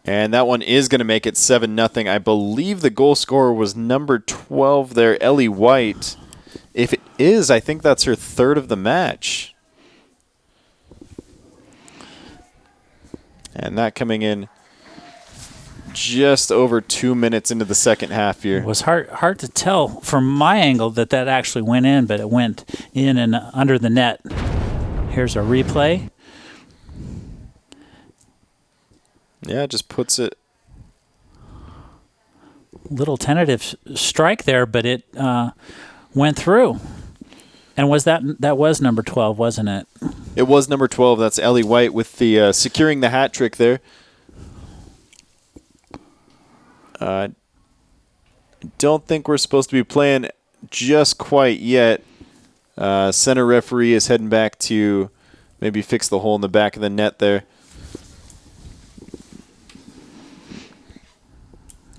And that one is going to make it 7-0. I believe the goal scorer was number 12 there, Ellie White. If it is, I think that's her 3rd of the match. And that coming in just over 2 minutes into the second half here. It was hard to tell from my angle that actually went in, but it went in and under the net. Here's a replay. Yeah, it just puts it. Little tentative strike there, but it went through. And that was number 12, wasn't it? It was number 12. That's Ellie White with the securing the hat trick there. Don't think we're supposed to be playing just quite yet. Center referee is heading back to maybe fix the hole in the back of the net there.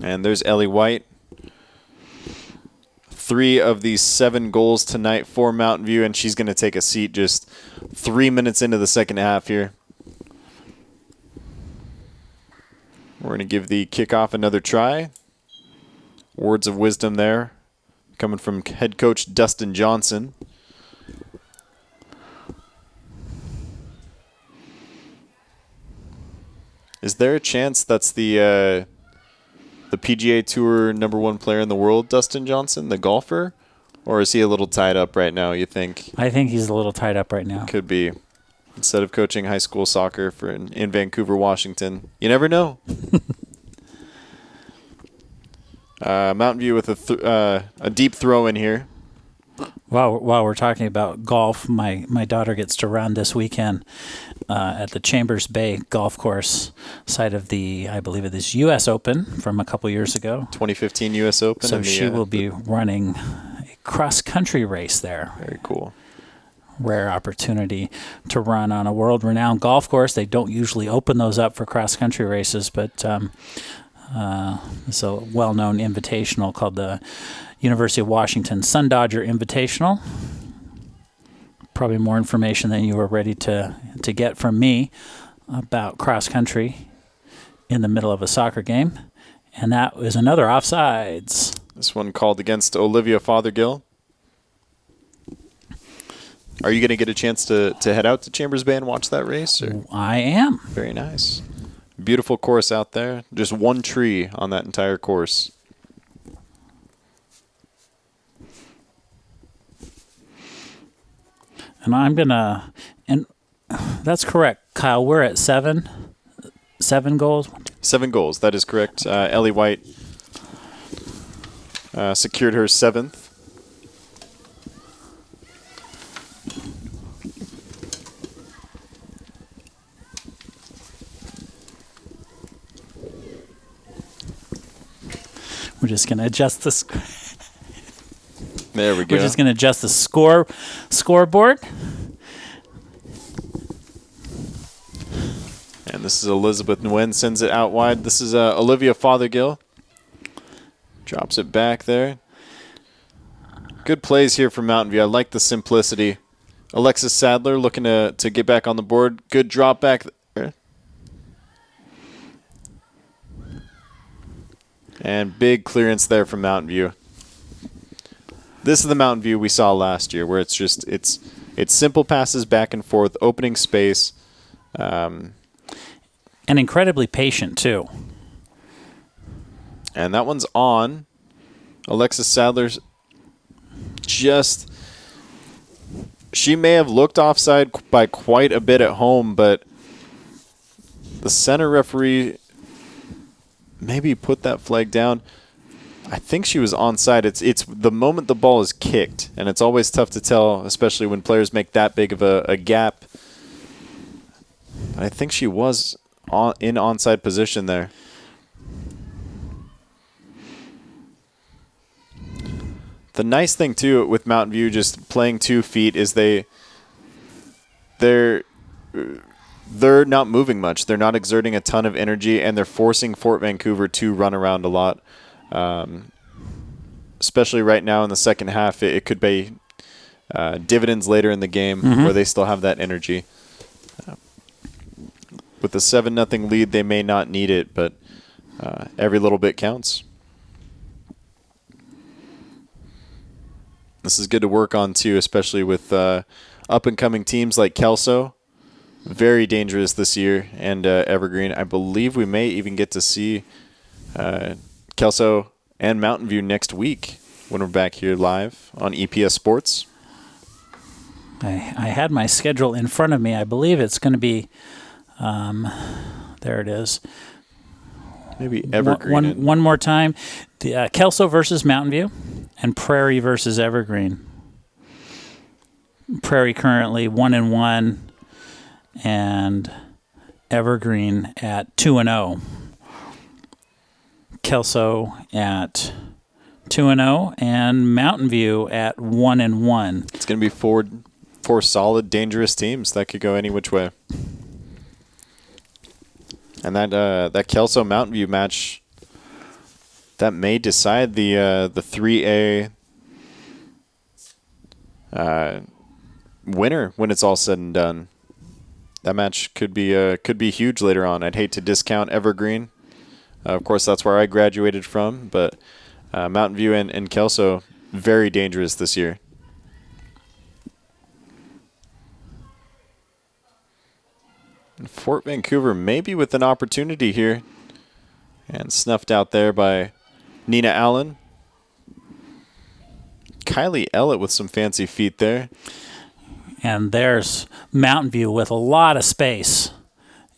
And there's Ellie White. 3 of these 7 goals tonight for Mountain View, and she's going to take a seat just 3 minutes into the second half here. We're going to give the kickoff another try. Words of wisdom there coming from head coach Dustin Johnson. Is there a chance that's the PGA Tour #1 player in the world, Dustin Johnson, the golfer? Or is he a little tied up right now, you think? I think he's a little tied up right now. Could be. Instead of coaching high school soccer in Vancouver, Washington. You never know. Mountain View with a deep throw in here. While we're talking about golf, my daughter gets to run this weekend at the Chambers Bay Golf Course, site of I believe it is U.S. Open from a couple years ago. 2015 U.S. Open. So she will be running a cross-country race there. Very cool. Rare opportunity to run on a world-renowned golf course. They don't usually open those up for cross-country races, but it's a well-known invitational called the University of Washington Sun Dodger Invitational. Probably more information than you were ready to get from me about cross-country in the middle of a soccer game. And that was another offsides. This one called against Olivia Fothergill. Are you going to get a chance to head out to Chambers Bay and watch that race? Or? I am. Very nice. Beautiful course out there. Just 1 tree on that entire course. And I'm going to, and that's correct, Kyle, we're at 7 goals. 7 goals, that is correct. Ellie White secured her 7th. We're just going to adjust this. There we go. We're just going to adjust the scoreboard. And this is Elizabeth Nguyen, sends it out wide. This is Olivia Fothergill. Drops it back there. Good plays here from Mountain View. I like the simplicity. Alexis Sadler looking to get back on the board. Good drop back there. And big clearance there from Mountain View. This is the Mountain View we saw last year, where it's simple passes back and forth, opening space. And incredibly patient, too. And that one's on. Alexis Sadler's she may have looked offside by quite a bit at home, but the center referee maybe put that flag down. I think she was onside. It's the moment the ball is kicked, and it's always tough to tell, especially when players make that big of a gap. But I think she was in onside position there. The nice thing too with Mountain View just playing 2 feet is they're not moving much. They're not exerting a ton of energy, and they're forcing Fort Vancouver to run around a lot. Especially right now in the second half, it could pay dividends later in the game where they still have that energy. With the 7-0 lead, they may not need it, but every little bit counts. This is good to work on, too, especially with up-and-coming teams like Kelso. Very dangerous this year, and Evergreen. I believe we may even get to see Kelso and Mountain View next week when we're back here live on EPS Sports. I had my schedule in front of me. I believe it's going to be, there it is. Maybe Evergreen. One more time. The Kelso versus Mountain View and Prairie versus Evergreen. Prairie currently 1-1 and Evergreen at 2-0. Kelso at 2-0 and Mountain View at 1-1. It's going to be four solid, dangerous teams that could go any which way. And that Kelso Mountain View match that may decide the 3A winner when it's all said and done. That match could be huge later on. I'd hate to discount Evergreen. Of course, that's where I graduated from, but Mountain View and Kelso, very dangerous this year. And Fort Vancouver maybe with an opportunity here. And snuffed out there by Nina Allen. Kylie Ellett with some fancy feet there. And there's Mountain View with a lot of space.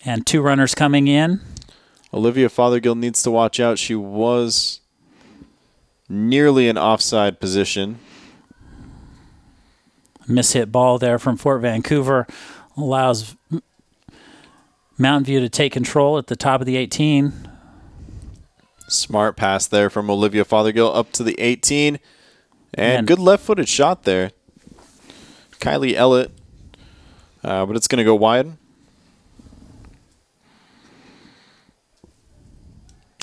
And 2 runners coming in. Olivia Fothergill needs to watch out. She was nearly an offside position. Mishit ball there from Fort Vancouver allows Mountain View to take control at the top of the 18. Smart pass there from Olivia Fothergill up to the 18. And good left-footed shot there. Kylie Ellett. But it's going to go wide.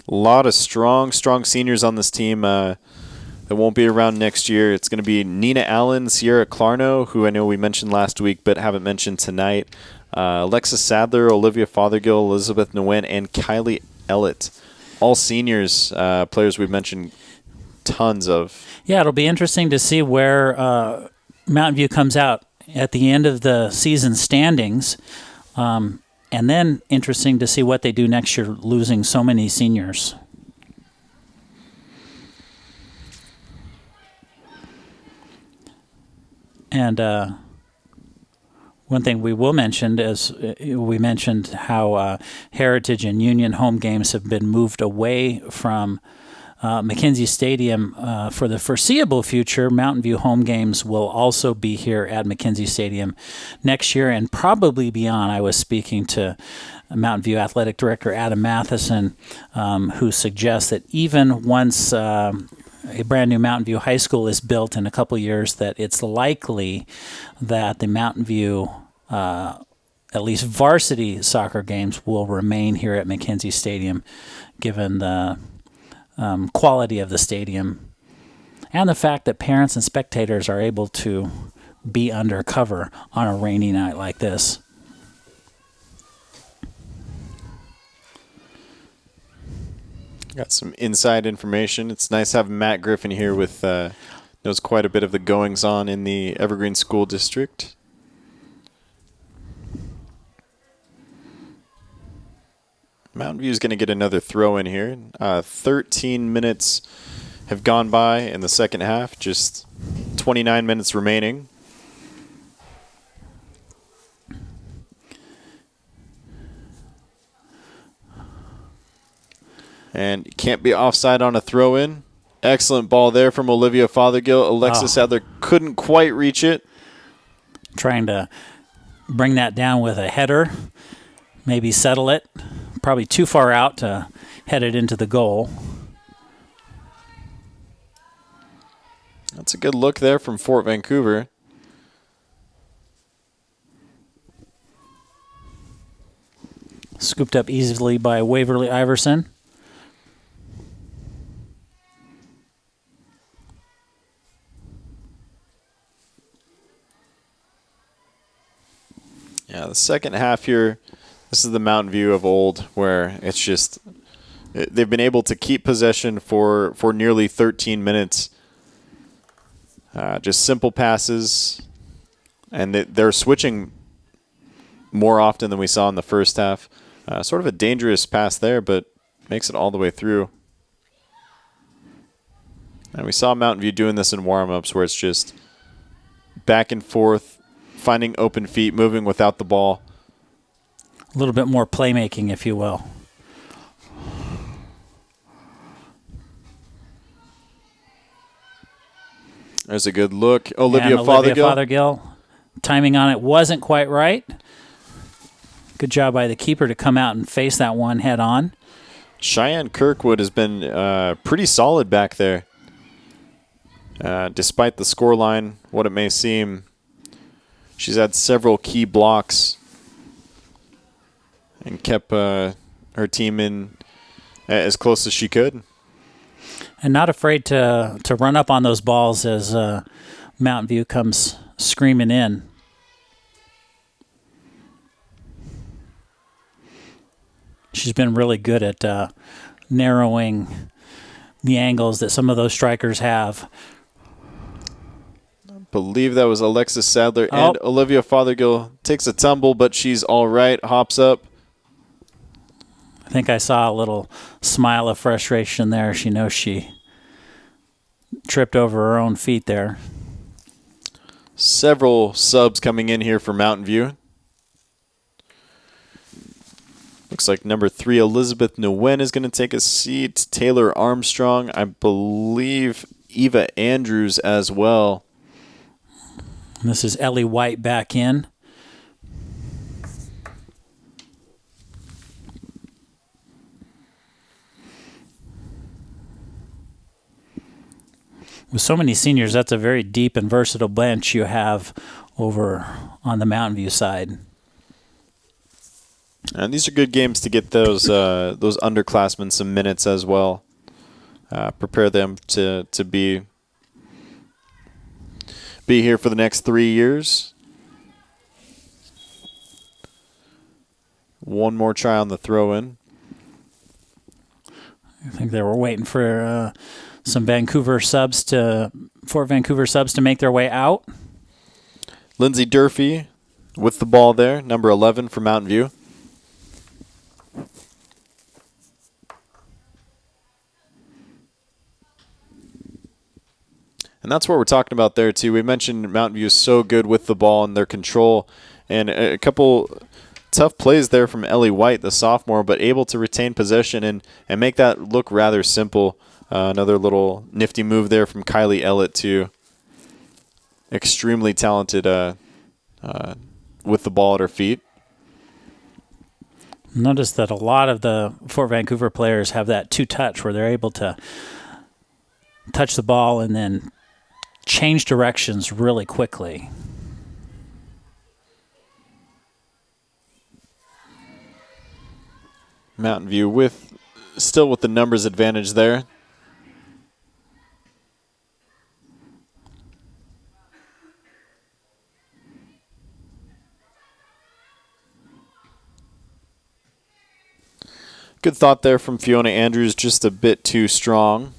A lot of strong seniors on this team that won't be around next year. It's going to be Nina Allen, Sierra Clarno, who I know we mentioned last week but haven't mentioned tonight. Alexis Sadler, Olivia Fothergill, Elizabeth Nguyen, and Kylie Ellett. All seniors, players we've mentioned tons of. Yeah, it'll be interesting to see where Mountain View comes out at the end of the season standings. And then interesting to see what they do next year, losing so many seniors. And one thing we will mention is we mentioned how Heritage and Union home games have been moved away from Mackenzie Stadium for the foreseeable future. Mountain View home games will also be here at Mackenzie Stadium next year and probably beyond. I was speaking to Mountain View Athletic Director Adam Matheson, who suggests that even once a brand new Mountain View High School is built in a couple years, that it's likely that the Mountain View, at least varsity soccer games, will remain here at Mackenzie Stadium, given the quality of the stadium and the fact that parents and spectators are able to be undercover on a rainy night like this. Got some inside information. It's nice having Matt Griffin here with knows quite a bit of the goings on in the Evergreen School District. Mountain View is going to get another throw in here. 13 minutes have gone by in the second half. Just 29 minutes remaining. And can't be offside on a throw-in. Excellent ball there from Olivia Fothergill. Alexis Sadler couldn't quite reach it. Trying to bring that down with a header. Maybe settle it. Probably too far out to head it into the goal. That's a good look there from Fort Vancouver. Scooped up easily by Waverly Iverson. Yeah, the second half here, this is the Mountain View of old, where it's just they've been able to keep possession for nearly 13 minutes. Just simple passes, and they're switching more often than we saw in the first half. Sort of a dangerous pass there, but makes it all the way through. And we saw Mountain View doing this in warm-ups, where it's just back and forth, finding open feet, moving without the ball. A little bit more playmaking, if you will. There's a good look. Olivia Fothergill. Timing on it wasn't quite right. Good job by the keeper to come out and face that one head on. Cheyenne Kirkwood has been pretty solid back there. Despite the scoreline, what it may seem, she's had several key blocks and kept her team in as close as she could. And not afraid to run up on those balls as Mountain View comes screaming in. She's been really good at narrowing the angles that some of those strikers have. I believe that was Alexis Sadler, and Olivia Fothergill takes a tumble, but she's all right, hops up. I think I saw a little smile of frustration there. She knows she tripped over her own feet there. Several subs coming in here for Mountain View. Looks like number 3, Elizabeth Nguyen, is going to take a seat. Taylor Armstrong, I believe Eva Andrews as well. And this is Ellie White back in. With so many seniors, that's a very deep and versatile bench you have over on the Mountain View side. And these are good games to get those underclassmen some minutes as well. Prepare them to be here for the next 3 years. One more try on the throw-in. I think they were waiting for some Fort Vancouver subs to make their way out. Lindsay Durfee with the ball there, number 11 for Mountain View. And that's what we're talking about there, too. We mentioned Mountain View is so good with the ball and their control. And a couple tough plays there from Ellie White, the sophomore, but able to retain possession and make that look rather simple. Another little nifty move there from Kylie Ellett, too. Extremely talented with the ball at her feet. Notice that a lot of the Fort Vancouver players have that two-touch where they're able to touch the ball and then change directions really quickly. Mountain View still with the numbers advantage there. Good thought there from Fiona Andrews, just a bit too strong.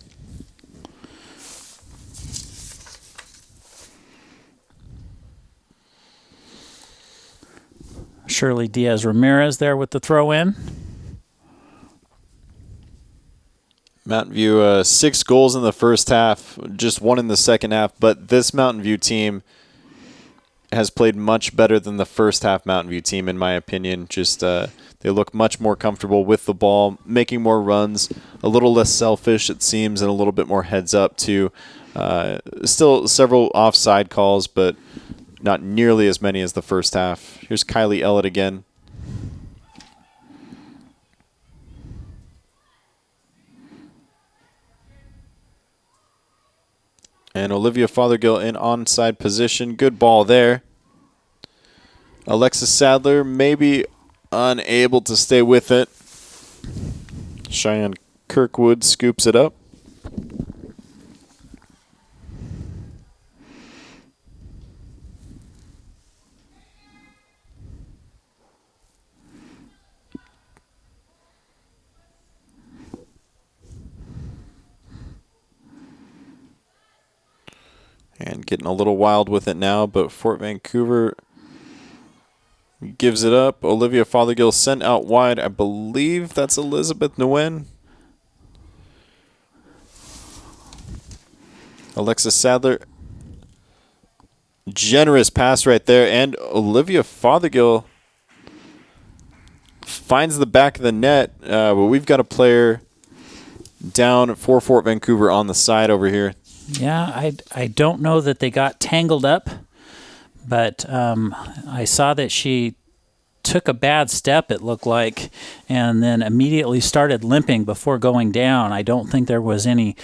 Shirley Diaz-Ramirez there with the throw-in. Mountain View, 6 goals in the first half, just 1 in the second half, but this Mountain View team has played much better than the first half Mountain View team, in my opinion. Just they look much more comfortable with the ball, making more runs, a little less selfish, it seems, and a little bit more heads up, too. Still several offside calls, but not nearly as many as the first half. Here's Kylie Ellett again. And Olivia Fothergill in onside position. Good ball there. Alexis Sadler maybe unable to stay with it. Cheyenne Kirkwood scoops it up. And getting a little wild with it now, but Fort Vancouver gives it up. Olivia Fothergill sent out wide. I believe that's Elizabeth Nguyen. Alexis Sadler. Generous pass right there. And Olivia Fothergill finds the back of the net. But we've got a player down for Fort Vancouver on the side over here. Yeah, I don't know that they got tangled up, but I saw that she took a bad step, it looked like, and then immediately started limping before going down. I don't think there was any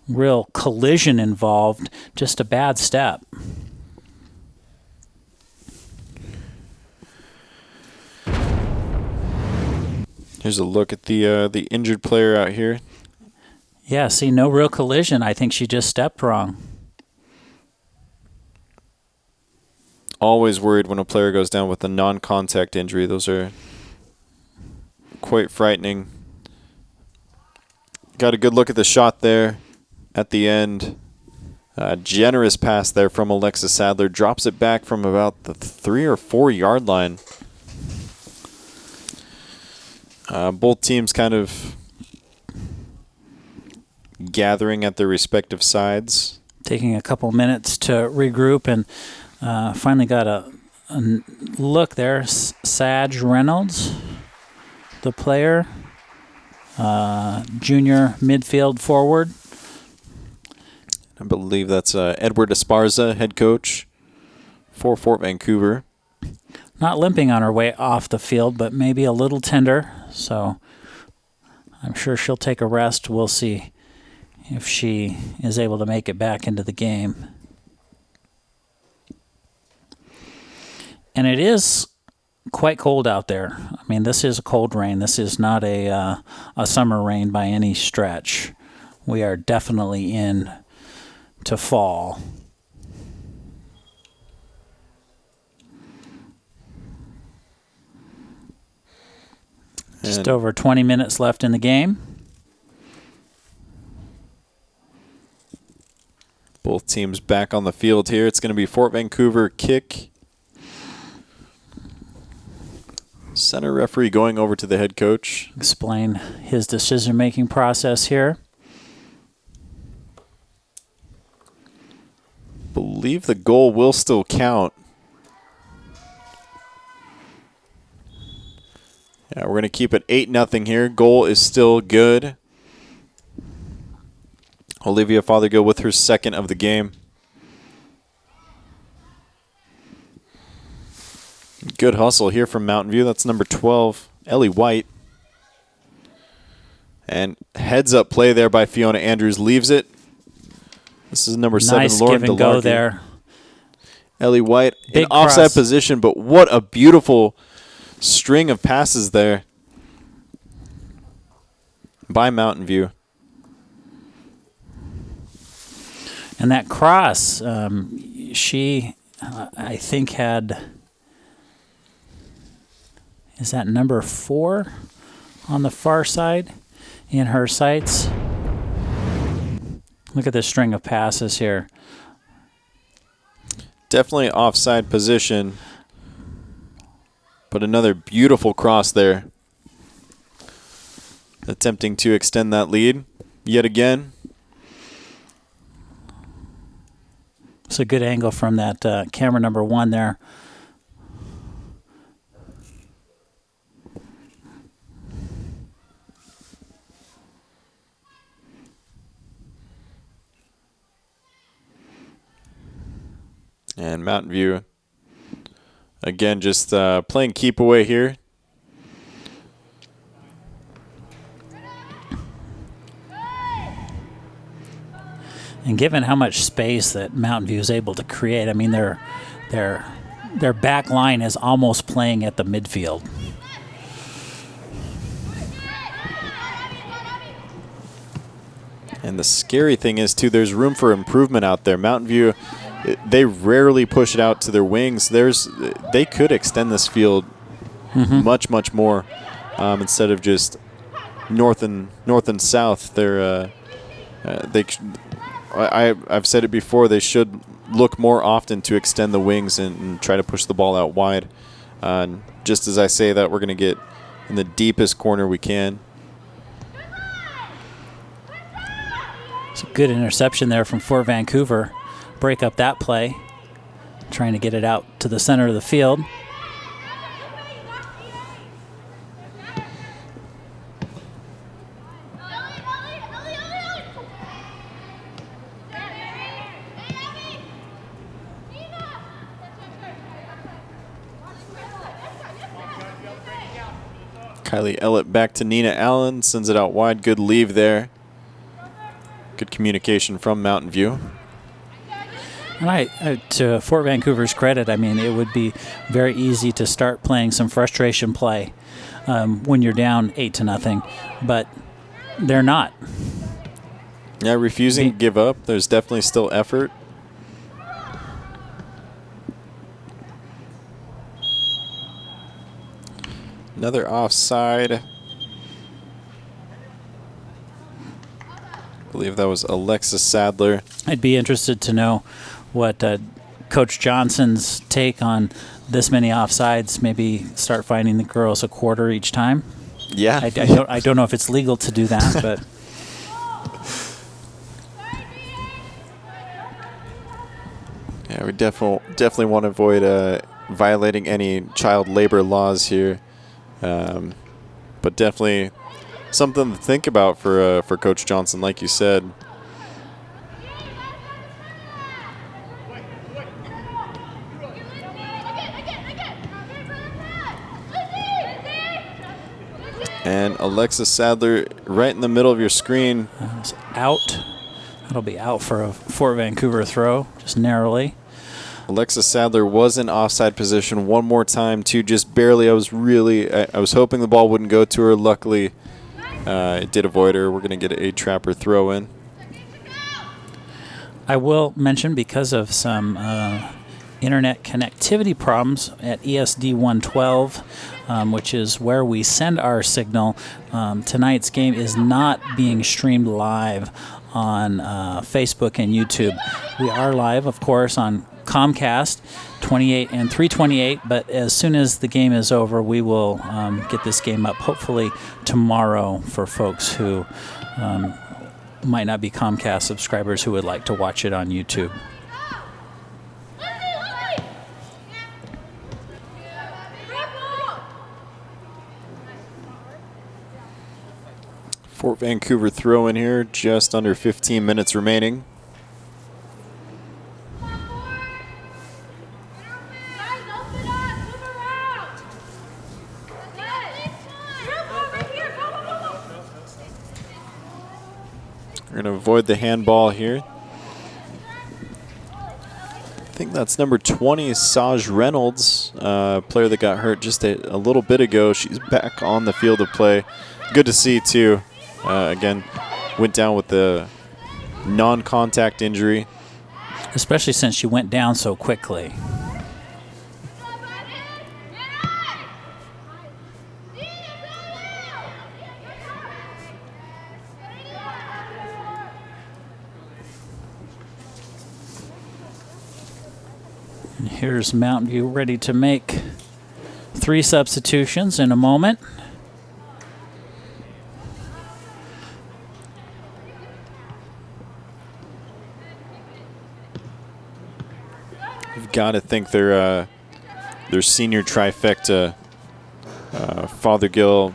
real collision involved, just a bad step. Here's a look at the injured player out here. Yeah, see, no real collision. I think she just stepped wrong. Always worried when a player goes down with a non-contact injury. Those are quite frightening. Got a good look at the shot there at the end. Generous pass there from Alexis Sadler. Drops it back from about the 3 or 4 yard line. Both teams kind of gathering at their respective sides. Taking a couple minutes to regroup and finally got a look there. Saj Reynolds, the player, junior midfield forward. I believe that's Edward Esparza, head coach for Fort Vancouver. Not limping on her way off the field, but maybe a little tender. So I'm sure she'll take a rest. We'll see if she is able to make it back into the game. And it is quite cold out there. I mean, this is a cold rain. This is not a summer rain by any stretch. We are definitely in to fall. Just over 20 minutes left in the game. Both teams back on the field here. It's going to be Fort Vancouver kick. Center referee going over to the head coach. Explain his decision-making process here. Believe the goal will still count. Yeah, we're going to keep it 8-0 here. Goal is still good. Olivia Fothergill with her second of the game. Good hustle here from Mountain View. That's number 12, Ellie White. And heads up play there by Fiona Andrews. Leaves it This is number 7, Nice Lauren give and go DeLargy. there. Ellie White Big in offside cross. position, but what a beautiful string of passes there by Mountain View. And that cross, she, I think, had, is that number 4 on the far side in her sights? Look at this string of passes here. Definitely offside position, but another beautiful cross there. Attempting to extend that lead yet again. It's a good angle from that camera number 1 there. And Mountain View, again, just playing keep away here. And given how much space that Mountain View is able to create, I mean, their back line is almost playing at the midfield. And the scary thing is, too, there's room for improvement out there. Mountain View, they rarely push it out to their wings. They could extend this field much, much more instead of just north and south. I've said it before. They should look more often to extend the wings and try to push the ball out wide. Just as I say that, we're going to get in the deepest corner we can. It's a good interception there from Fort Vancouver. Break up that play. Trying to get it out to the center of the field. Kylie Ellett back to Nina Allen, sends it out wide. Good leave there. Good communication from Mountain View. And to Fort Vancouver's credit, I mean, it would be very easy to start playing some frustration play when you're down 8-0, but they're not. Yeah, refusing to give up. There's definitely still effort. Another offside. I believe that was Alexis Sadler. I'd be interested to know what Coach Johnson's take on this many offsides. Maybe start finding the girls a quarter each time. Yeah. I don't know if it's legal to do that, but yeah, we definitely want to avoid violating any child labor laws here. But definitely something to think about for Coach Johnson, like you said. And Alexis Sadler right in the middle of your screen. Out. That'll be out for a Fort Vancouver throw, just narrowly. Alexis Sadler was in offside position one more time, too, just barely. I was hoping the ball wouldn't go to her. Luckily, it did avoid her. We're going to get a trapper throw in. I will mention, because of some internet connectivity problems at ESD 112, which is where we send our signal, tonight's game is not being streamed live on Facebook and YouTube. We are live, of course, on Comcast 28 and 328, but as soon as the game is over, we will get this game up hopefully tomorrow for folks who might not be Comcast subscribers who would like to watch it on YouTube. Fort Vancouver throw in here, just under 15 minutes remaining. We're going to avoid the handball here. think that's number 20, Saj Reynolds, player that got hurt just a little bit ago. She's back on the field of play. Good to see, too. Again, went down with the non-contact injury. Especially since she went down so quickly. And here's Mountain View ready to make 3 substitutions in a moment. You've got to think their senior trifecta, Fothergill,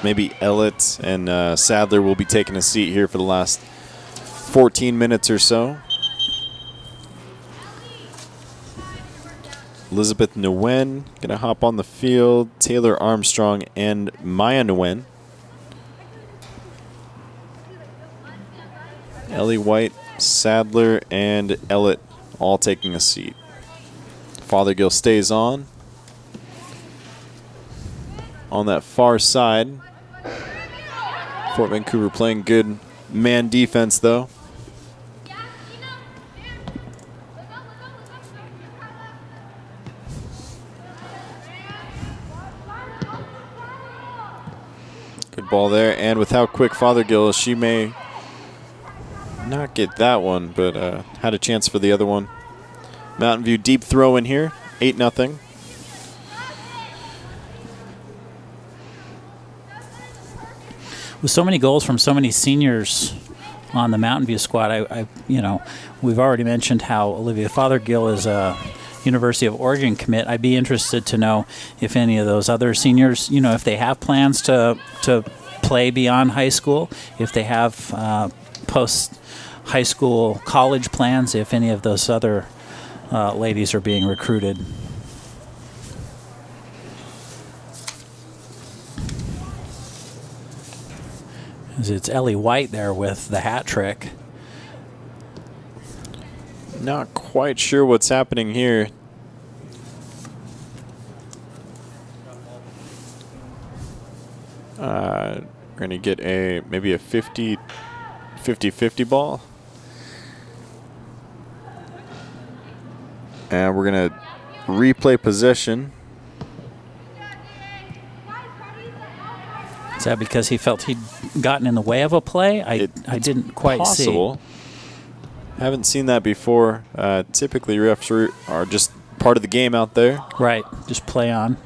maybe Ellett, and Sadler will be taking a seat here for the last 14 minutes or so. Elizabeth Nguyen going to hop on the field. Taylor Armstrong and Maya Nguyen. Ellie White, Sadler, and Ellett all taking a seat. Fothergill stays on. On that far side. Fort Vancouver playing good man defense, though. Good ball there, and with how quick Fothergill is, she may not get that one, but had a chance for the other one. Mountain View deep throw in here, 8-0. With so many goals from so many seniors on the Mountain View squad, we've already mentioned how Olivia Fothergill is a University of Oregon commit. I'd be interested to know if any of those other seniors, if they have plans to play beyond high school, if they have post-high school college plans, if any of those other ladies are being recruited. It's Ellie White there with the hat trick. Not quite sure what's happening here. We're going to get maybe a 50-50 ball. And we're going to replay possession. Is that because he felt he'd gotten in the way of a play? I didn't quite possible. see. Haven't seen that before. Typically, refs are just part of the game out there. Right, just play on.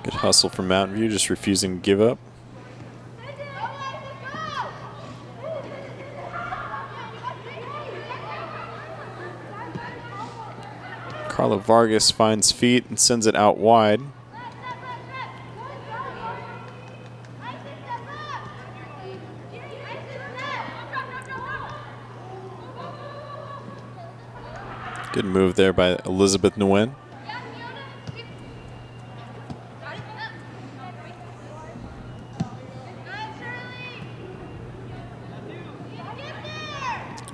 Good hustle from Mountain View, just refusing to give up. Carla Vargas finds feet and sends it out wide. Good move there by Elizabeth Nguyen.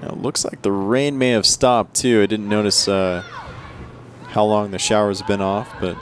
It looks like the rain may have stopped too. I didn't notice how long the shower's been off, but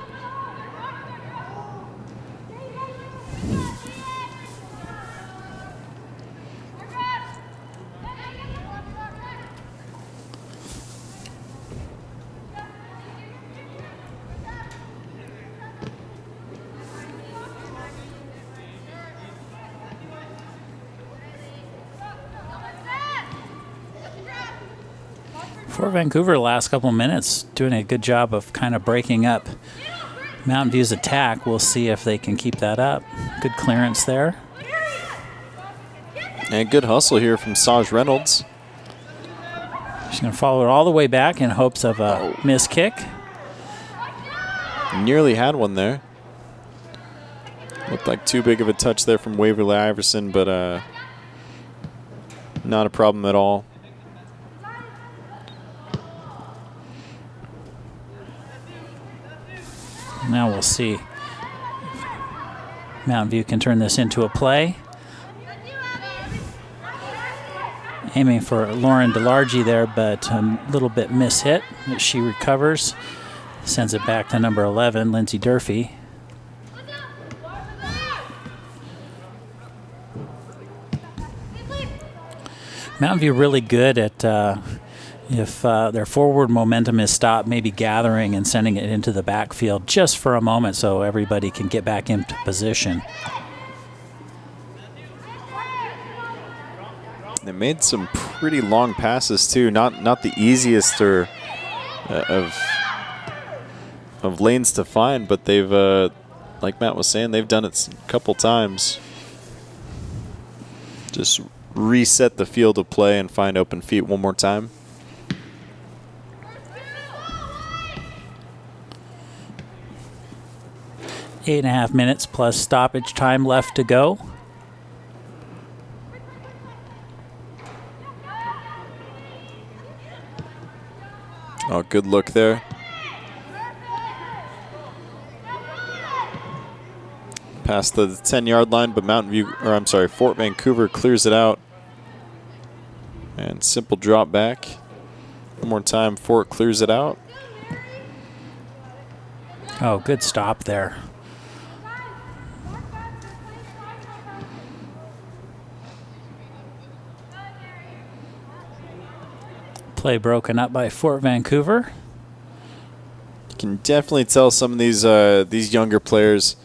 For Vancouver, the last couple of minutes, doing a good job of kind of breaking up Mountain View's attack. We'll see if they can keep that up. Good clearance there. And good hustle here from Saj Reynolds. She's going to follow it all the way back in hopes of a missed kick. Nearly had one there. Looked like too big of a touch there from Waverly Iverson, but not a problem at all. Now we'll see. Mountain View can turn this into a play. Aiming for Lauren DeLargy there, but a little bit mishit. She recovers, sends it back to number 11, Lindsay Durfee. Mountain View really good at if their forward momentum is stopped, maybe gathering and sending it into the backfield just for a moment so everybody can get back into position. They made some pretty long passes too. Not the easiest or of lanes to find, but they've like Matt was saying, they've done it a couple times. Just reset the field of play and find open feet one more time. Eight and a half minutes plus stoppage time left to go. Oh, good look there. Past the 10-yard line, but Fort Vancouver clears it out. And simple drop back. One more time, Fort clears it out. Oh, good stop there. Play broken up by Fort Vancouver. You can definitely tell some of these younger players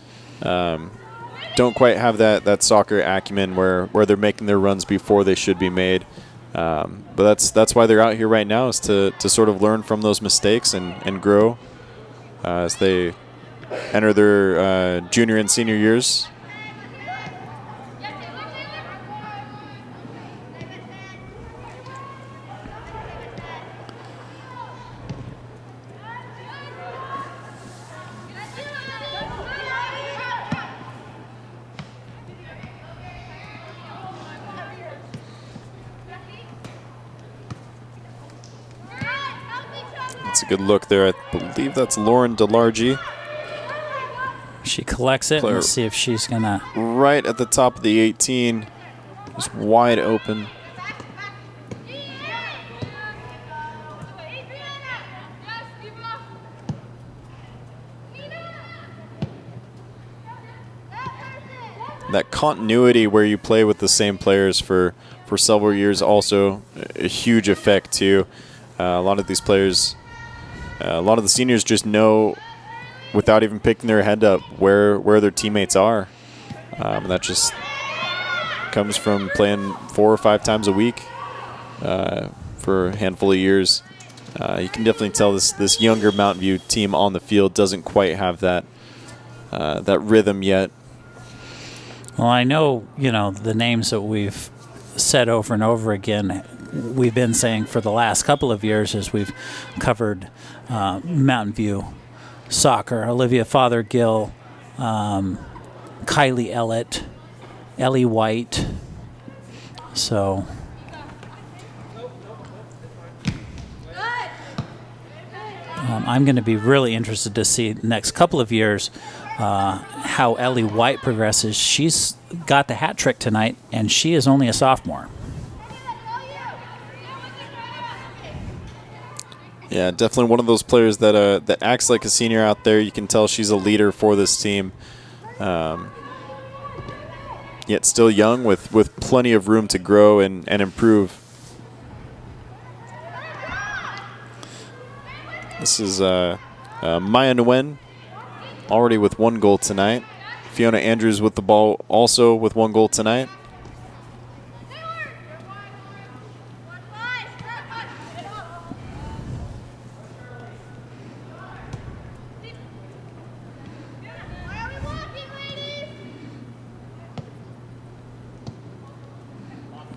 don't quite have that soccer acumen where they're making their runs before they should be made. But that's why they're out here right now, is to sort of learn from those mistakes and grow as they enter their junior and senior years. That's a good look there. I believe that's Lauren DeLargy. She collects it. Let's see if she's going to... Right at the top of the 18. Just wide open. That continuity where you play with the same players for several years, also a huge effect too. A lot of these players, a lot of the seniors just know without even picking their head up where their teammates are. That just comes from playing 4 or 5 times a week for a handful of years. You can definitely tell this younger Mountain View team on the field doesn't quite have that rhythm yet. Well, I know, the names that we've said over and over again, we've been saying for the last couple of years as we've covered Mountain View soccer. Olivia Fothergill, Kylie Ellett, Ellie White. So I'm going to be really interested to see the next couple of years how Ellie White progresses. She's got the hat trick tonight, and she is only a sophomore. Yeah, definitely one of those players that acts like a senior out there. You can tell she's a leader for this team. Yet still young with plenty of room to grow and improve. This is Maya Nguyen, already with 1 goal tonight. Fiona Andrews with the ball, also with 1 goal tonight.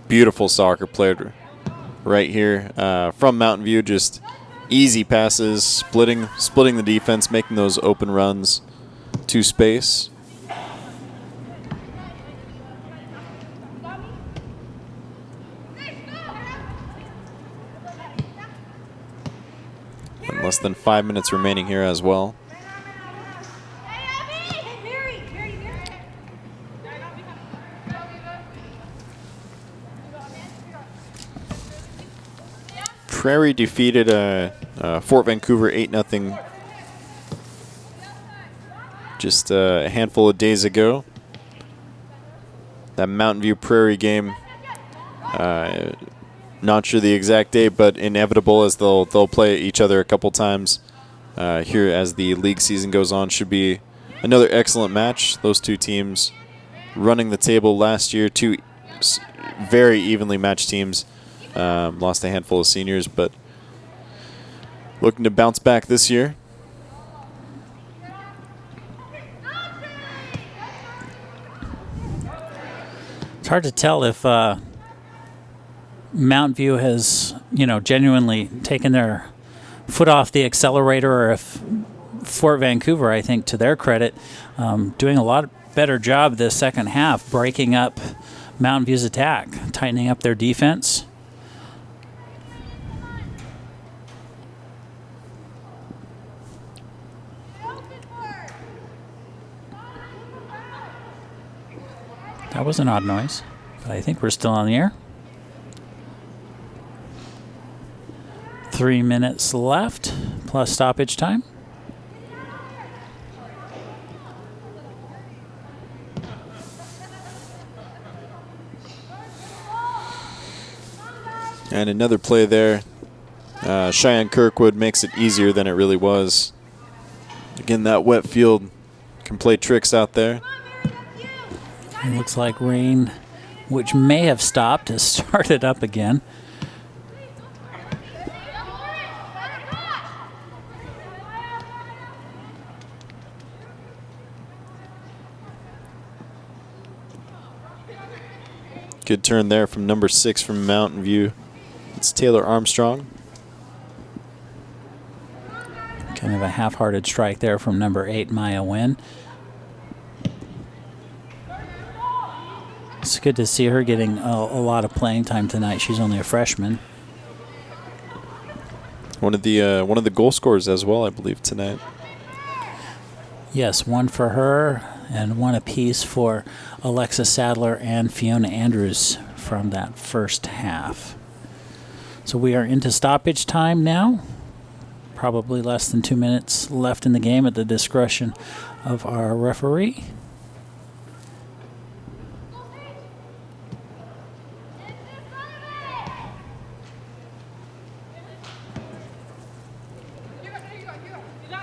Beautiful soccer player right here from Mountain View. Just easy passes, splitting the defense, making those open runs to space. And less than 5 minutes remaining here as well. Prairie defeated Fort Vancouver 8-0 just a handful of days ago. That Mountain View Prairie game, not sure the exact day, but inevitable as they'll play each other a couple times here as the league season goes on. Should be another excellent match. Those two teams running the table last year, two very evenly matched teams. Lost a handful of seniors, but looking to bounce back this year. It's hard to tell if Mountain View has, genuinely taken their foot off the accelerator, or if Fort Vancouver, I think, to their credit, doing a lot better job this second half, breaking up Mountain View's attack, tightening up their defense. That was an odd noise, but I think we're still on the air. 3 minutes left, plus stoppage time. And another play there. Cheyenne Kirkwood makes it easier than it really was. Again, that wet field can play tricks out there. It looks like rain, which may have stopped, has started up again. Good turn there from number 6 from Mountain View. It's Taylor Armstrong. Kind of a half-hearted strike there from number 8, Maya Nguyen. It's good to see her getting a lot of playing time tonight. She's only a freshman. One of the goal scorers as well, I believe, tonight. Yes, one for her and one apiece for Alexa Sadler and Fiona Andrews from that first half. So we are into stoppage time now. Probably less than 2 minutes left in the game at the discretion of our referee.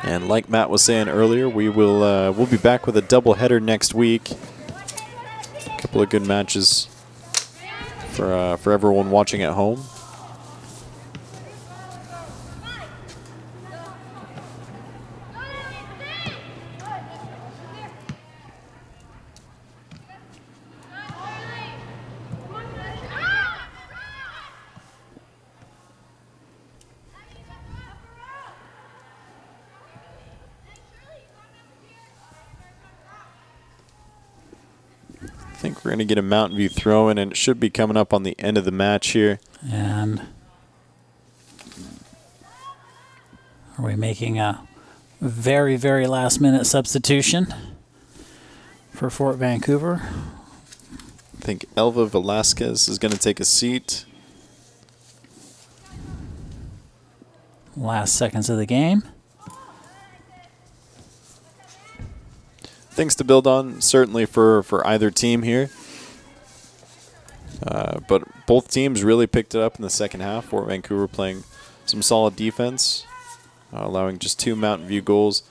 And like Matt was saying earlier, we'll be back with a doubleheader next week. A couple of good matches for everyone watching at home. I think we're going to get a Mountain View throw in, and it should be coming up on the end of the match here. And are we making a very, very last minute substitution for Fort Vancouver? I think Elva Velasquez is going to take a seat. Last seconds of the game. Things to build on, certainly for either team here. But both teams really picked it up in the second half. Fort Vancouver playing some solid defense, allowing just 2 Mountain View goals.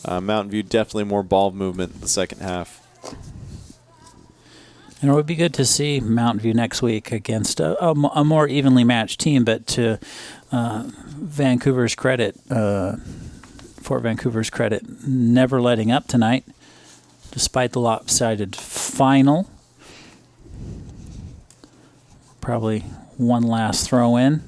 Mountain View definitely more ball movement in the second half. And it would be good to see Mountain View next week against a more evenly matched team, but to Vancouver's credit, Fort Vancouver's credit, never letting up tonight. Despite the lopsided final. Probably one last throw in.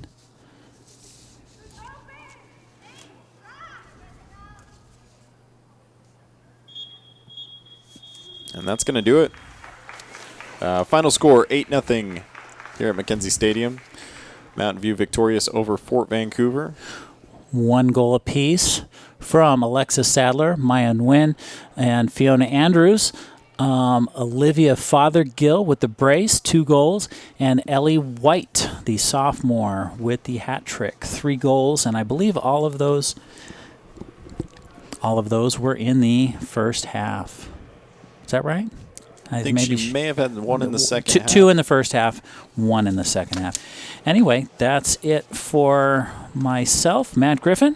And that's going to do it. Final score, 8-0 here at Mackenzie Stadium. Mountain View victorious over Fort Vancouver. 1 goal apiece from Alexa Sadler, Maya Nguyen, and Fiona Andrews. Olivia Fothergill with the brace, 2 goals, and Ellie White, the sophomore, with the hat trick, 3 goals, and I believe all of those were in the first half. Is that right? I think she may have had 1 in the second half. 2 in the first half, 1 in the second half. Anyway, that's it for myself, Matt Griffin.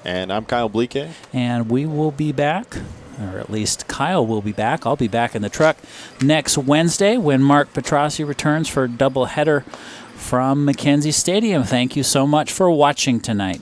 And I'm Kyle Bleeke. And we will be back, or at least Kyle will be back. I'll be back in the truck next Wednesday when Mark Petrossi returns for a doubleheader from Mackenzie Stadium. Thank you so much for watching tonight.